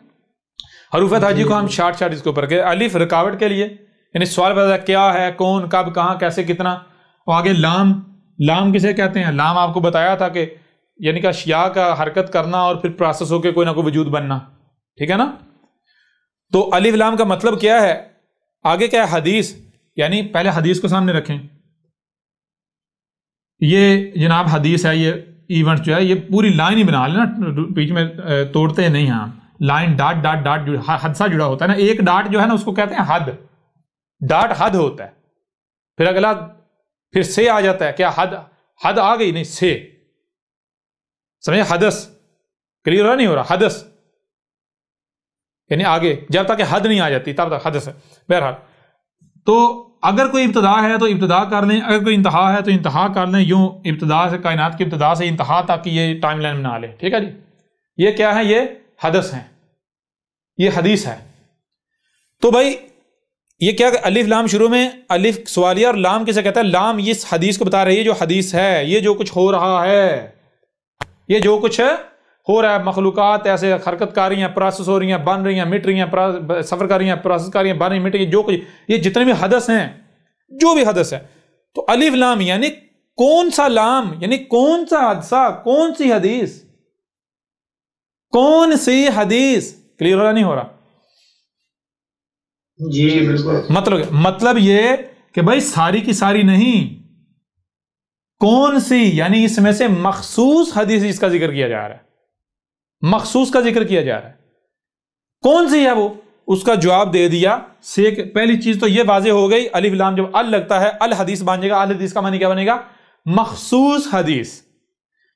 हरूफ ताजी को हम शार्ट इसके ऊपर के। अलिफ रुकावट के लिए, यानी सवाल पता क्या है, कौन, कब, कहां, कैसे, कितना। और आगे लाम। लाम किसे कहते हैं? लाम आपको बताया था कि यानी कि अशिया का हरकत करना और फिर प्रोसेस होकर कोई ना कोई वजूद बनना। ठीक है ना? तो अलिफ लाम का मतलब क्या है? आगे क्या है? हदीस। यानी पहले हदीस को सामने रखें। ये जनाब हदीस है, ये इवेंट जो है, ये पूरी लाइन ही बना लेना, बीच में तोड़ते नहीं हैं हम। लाइन डाट डाट डाट हद सा जुड़ा होता है ना। एक डाट जो है ना उसको कहते हैं हद। डाट हद होता है। फिर अगला फिर से आ जाता है। क्या हद आ गई? नहीं, से। समझे? हदस। क्लियर हो रहा? नहीं हो रहा? हदस यानी आगे, जब तक हद नहीं आ जाती तब तक हदस है। बहरहाल, तो अगर कोई इब्तिदा है तो इब्तिदा कर लें, अगर कोई इंतहा है तो इंतहा कर लें। यूं इब्तिदा से, कायनात की इब्तिदा से इंतहा तक की ये टाइम लाइन बना लें। ठीक है जी? ये क्या है? ये हदस है, ये हदीस है। तो भाई ये क्या, अलिफ लाम शुरू में, अलिफ सवालिया और लाम किसे कहता है? लाम ये हदीस को बता रही है, जो हदीस है, ये जो कुछ हो रहा है, ये जो कुछ हो रहा है, मखलूकात ऐसे हरकत कर रही हैं, प्रोसेस हो रही हैं, बन रही हैं, मिट रही हैं, सफर कर रही हैं, प्रोसेस कर रही हैं, बन रही, मिट रही, जो कुछ, ये जितने भी हदस हैं, जो भी हदस है, तो अलिफ लाम यानी कौन सा लाम यानी कौन सा हादसा, कौन सी हदीस, कौन सी हदीस। क्लियर हो रहा नहीं हो रहा? जी बिल्कुल। मतलब ये कि भाई सारी की सारी नहीं, कौन सी यानी इसमें से मखसूस हदीस इसका जिक्र किया जा रहा है, मखसूस का जिक्र किया जा रहा है। कौन सी है वो? उसका जवाब दे दिया से। पहली चीज तो ये वाजे हो गई, अलिफ लाम जब अल लगता है अल हदीस बन जाएगा। अल हदीस का मानी क्या बनेगा? मखसूस हदीस,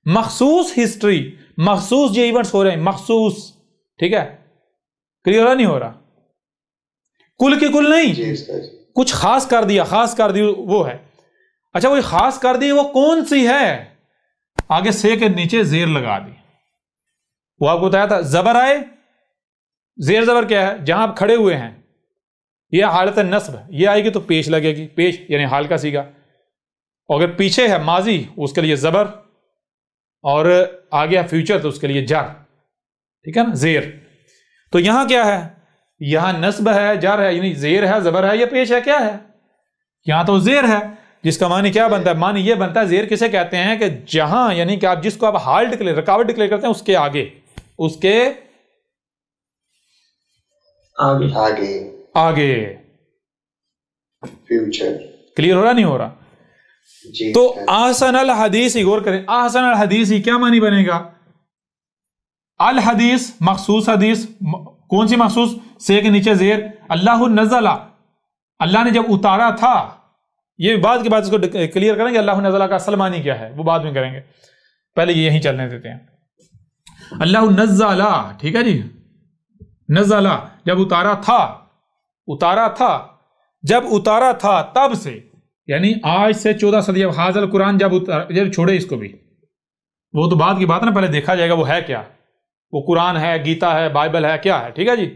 मखसूस हिस्ट्री, मखसूस जो इवेंट्स हो रहे हैं मखसूस। ठीक है, क्लियर हो रहा नहीं हो रहा? कुल की कुल नहीं, कुछ खास कर दिया, खास कर दी वो है। अच्छा वो खास कर दी वो कौन सी है? आगे से के नीचे जेर लगा दी। वो आपको बताया था जबर आए, जेर जबर क्या है? जहां आप खड़े हुए हैं, यह हालत नस्ब, ये आएगी तो पेश लगेगी, पेश यानी हाल का सीगा। और अगर पीछे है माजी उसके लिए जबर, और आगे है फ्यूचर तो उसके लिए जर। ठीक है ना, जेर। तो यहां क्या है? यहां नस्ब है, जर है, यानी जेर है, जबर है, या पेश है, क्या है? यहां तो जेर है, जिसका मानी क्या बनता है? मानी ये बनता है, जेर किसे कहते हैं कि जहां यानी कि आप जिसको आप हाल डिक्लेयर, रुकावट डिक्लेयर करते हैं उसके आगे, उसके आगे आगे आगे फ्यूचर। क्लियर हो रहा नहीं हो रहा? जी तो आहसन अल हदीस, गौर करें, आहसन अल हदीस क्या मानी बनेगा? अल हदीस मखसूस हदीस, कौन सी मखसूस? से के नीचे जेर, अल्लाह नज़ला, अल्लाह ने जब उतारा था। ये बाद के बाद इसको क्लियर करेंगे अल्लाह नज़ला का असल मानी क्या है, वो बाद में करेंगे, पहले ये यहीं चलने देते हैं। अल्लाह नज़ला, ठीक है जी, नज़ला जब उतारा था, उतारा था, जब उतारा था तब से, यानी आज से 14 सदी हाज़िल कुरान जब छोड़े इसको भी, वो तो बाद की बात ना, पहले देखा जाएगा वो है क्या, वो कुरान है, गीता है, बाइबल है, क्या है। ठीक है जी।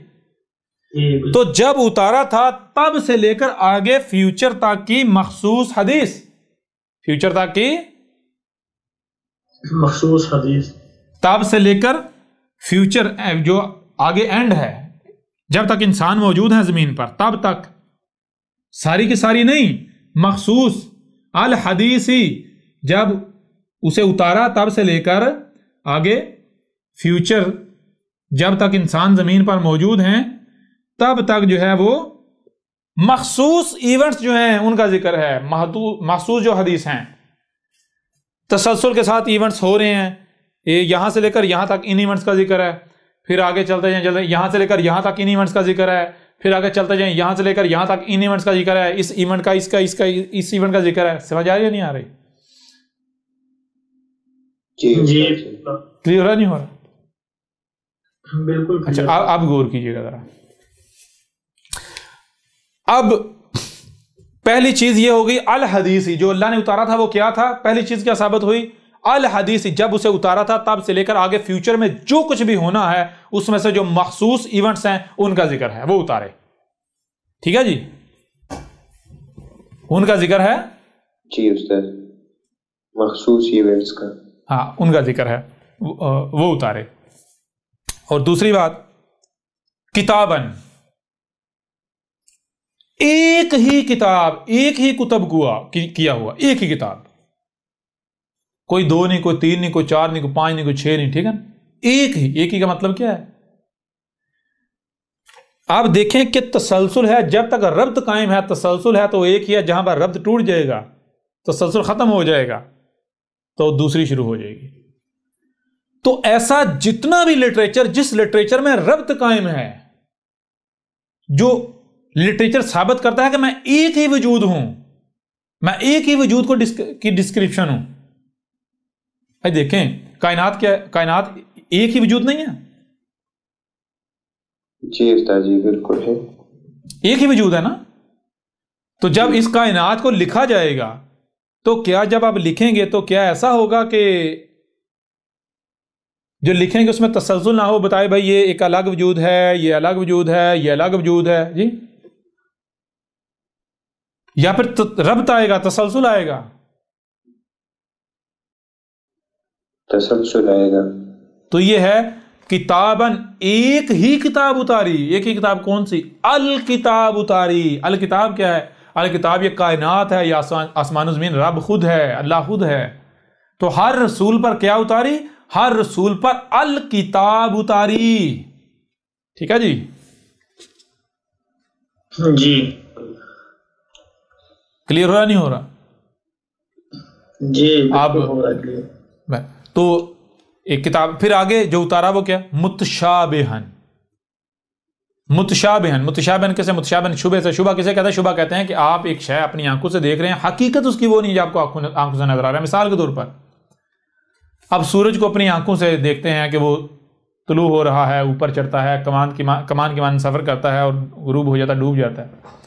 तो जब उतारा था तब से लेकर आगे फ्यूचर तक की मखसूस हदीस, फ्यूचर तक की मखसूस हदीस, तब से लेकर फ्यूचर जो आगे एंड है, जब तक इंसान मौजूद है जमीन पर तब तक, सारी की सारी नहीं, मखसूस अल हदीसी, जब उसे उतारा तब से लेकर आगे फ्यूचर, जब तक इंसान जमीन पर मौजूद हैं तब तक जो है वो मखसूस इवेंट्स जो हैं उनका जिक्र है। मखसूस जो हदीस हैं, तसलसल के साथ इवेंट्स हो रहे हैं, ये यहां से लेकर यहां तक इन इवेंट्स का जिक्र है, फिर आगे चलते जाए, यहां से लेकर यहां तक इन इवेंट्स का जिक्र है, फिर आगे चलते जाए, यहां से लेकर यहां तक इन इवेंट्स का जिक्र है, इस इवेंट का, इसका इसका इस इवेंट का जिक्र है। समझ आ रही है नहीं आ रही? जी क्लियर हो रहा नहीं हो रहा? बिल्कुल। अच्छा आप गौर कीजिएगा जरा। अब पहली चीज ये हो गई अल हदीसी, जो अल्लाह ने उतारा था वो क्या था? पहली चीज क्या साबित हुई? अल हदीसी, जब उसे उतारा था तब से लेकर आगे फ्यूचर में जो कुछ भी होना है उसमें से जो मखसूस इवेंट्स हैं उनका जिक्र है, वो उतारे। ठीक है जी, उनका जिक्र है जी उस्ताद, मखसूस इवेंट्स का, हाँ उनका जिक्र है, वो उतारे। और दूसरी बात, किताबन, एक ही किताब, एक ही कुतब किया हुआ, एक ही किताब, कोई 2 नहीं, कोई 3 नहीं, कोई 4 नहीं, कोई 5 नहीं, कोई 6 नहीं। ठीक है, एक ही। एक ही का मतलब क्या है? आप देखें कि तसलसल है, जब तक रब्त कायम है, तसलसल है तो एक ही है, जहां पर रब्त टूट जाएगा, तसलसल खत्म हो जाएगा तो दूसरी शुरू हो जाएगी। तो ऐसा जितना भी लिटरेचर, जिस लिटरेचर में रब्त कायम है, जो लिटरेचर साबित करता है कि मैं एक ही वजूद हूं, मैं एक ही वजूद की डिस्क्रिप्शन हूं। भाई देखें, कायनात क्या है? कायनात एक ही वजूद नहीं है? जी उस्ताद जी बिल्कुल है, एक ही वजूद है ना। तो जब इस कायनात को लिखा जाएगा तो क्या, जब आप लिखेंगे तो क्या ऐसा होगा कि जो लिखेंगे उसमें तसलसल ना हो, बताए भाई ये एक अलग वजूद है, ये अलग वजूद है, ये अलग वजूद है जी? या फिर रब्त आएगा, तसलसल आएगा? तसलसल आएगा। तो ये है किताबन, एक ही किताब उतारी। एक ही किताब कौन सी? अल किताब उतारी। अल किताब क्या है? अल किताब ये कायनात है, ये आसमान ज़मीन, रब खुद है, अल्लाह खुद है। तो हर रसूल पर क्या उतारी? हर रसूल पर अल किताब उतारी। ठीक है जी। जी क्लियर हो रहा नहीं हो रहा? जी अब हो रहा है clear। तो एक किताब फिर आगे जो उतारा वो क्या? मुतशाबिहन। मुतशाबिहन, मुतशाबिहन कैसे? मुतशाबिहन शुबह से। शुबह किसे कहते हैं? शुबह कहते हैं कि आप एक शय अपनी आंखों से देख रहे हैं, हकीकत उसकी वो नहीं है जो आपको आंखों से नजर आ रहा है। मिसाल के तौर पर अब सूरज को अपनी आंखों से देखते हैं कि वो तुलू हो रहा है, ऊपर चढ़ता है, कमान की मान सफर करता है और गुरूब हो जाता है, डूब जाता है।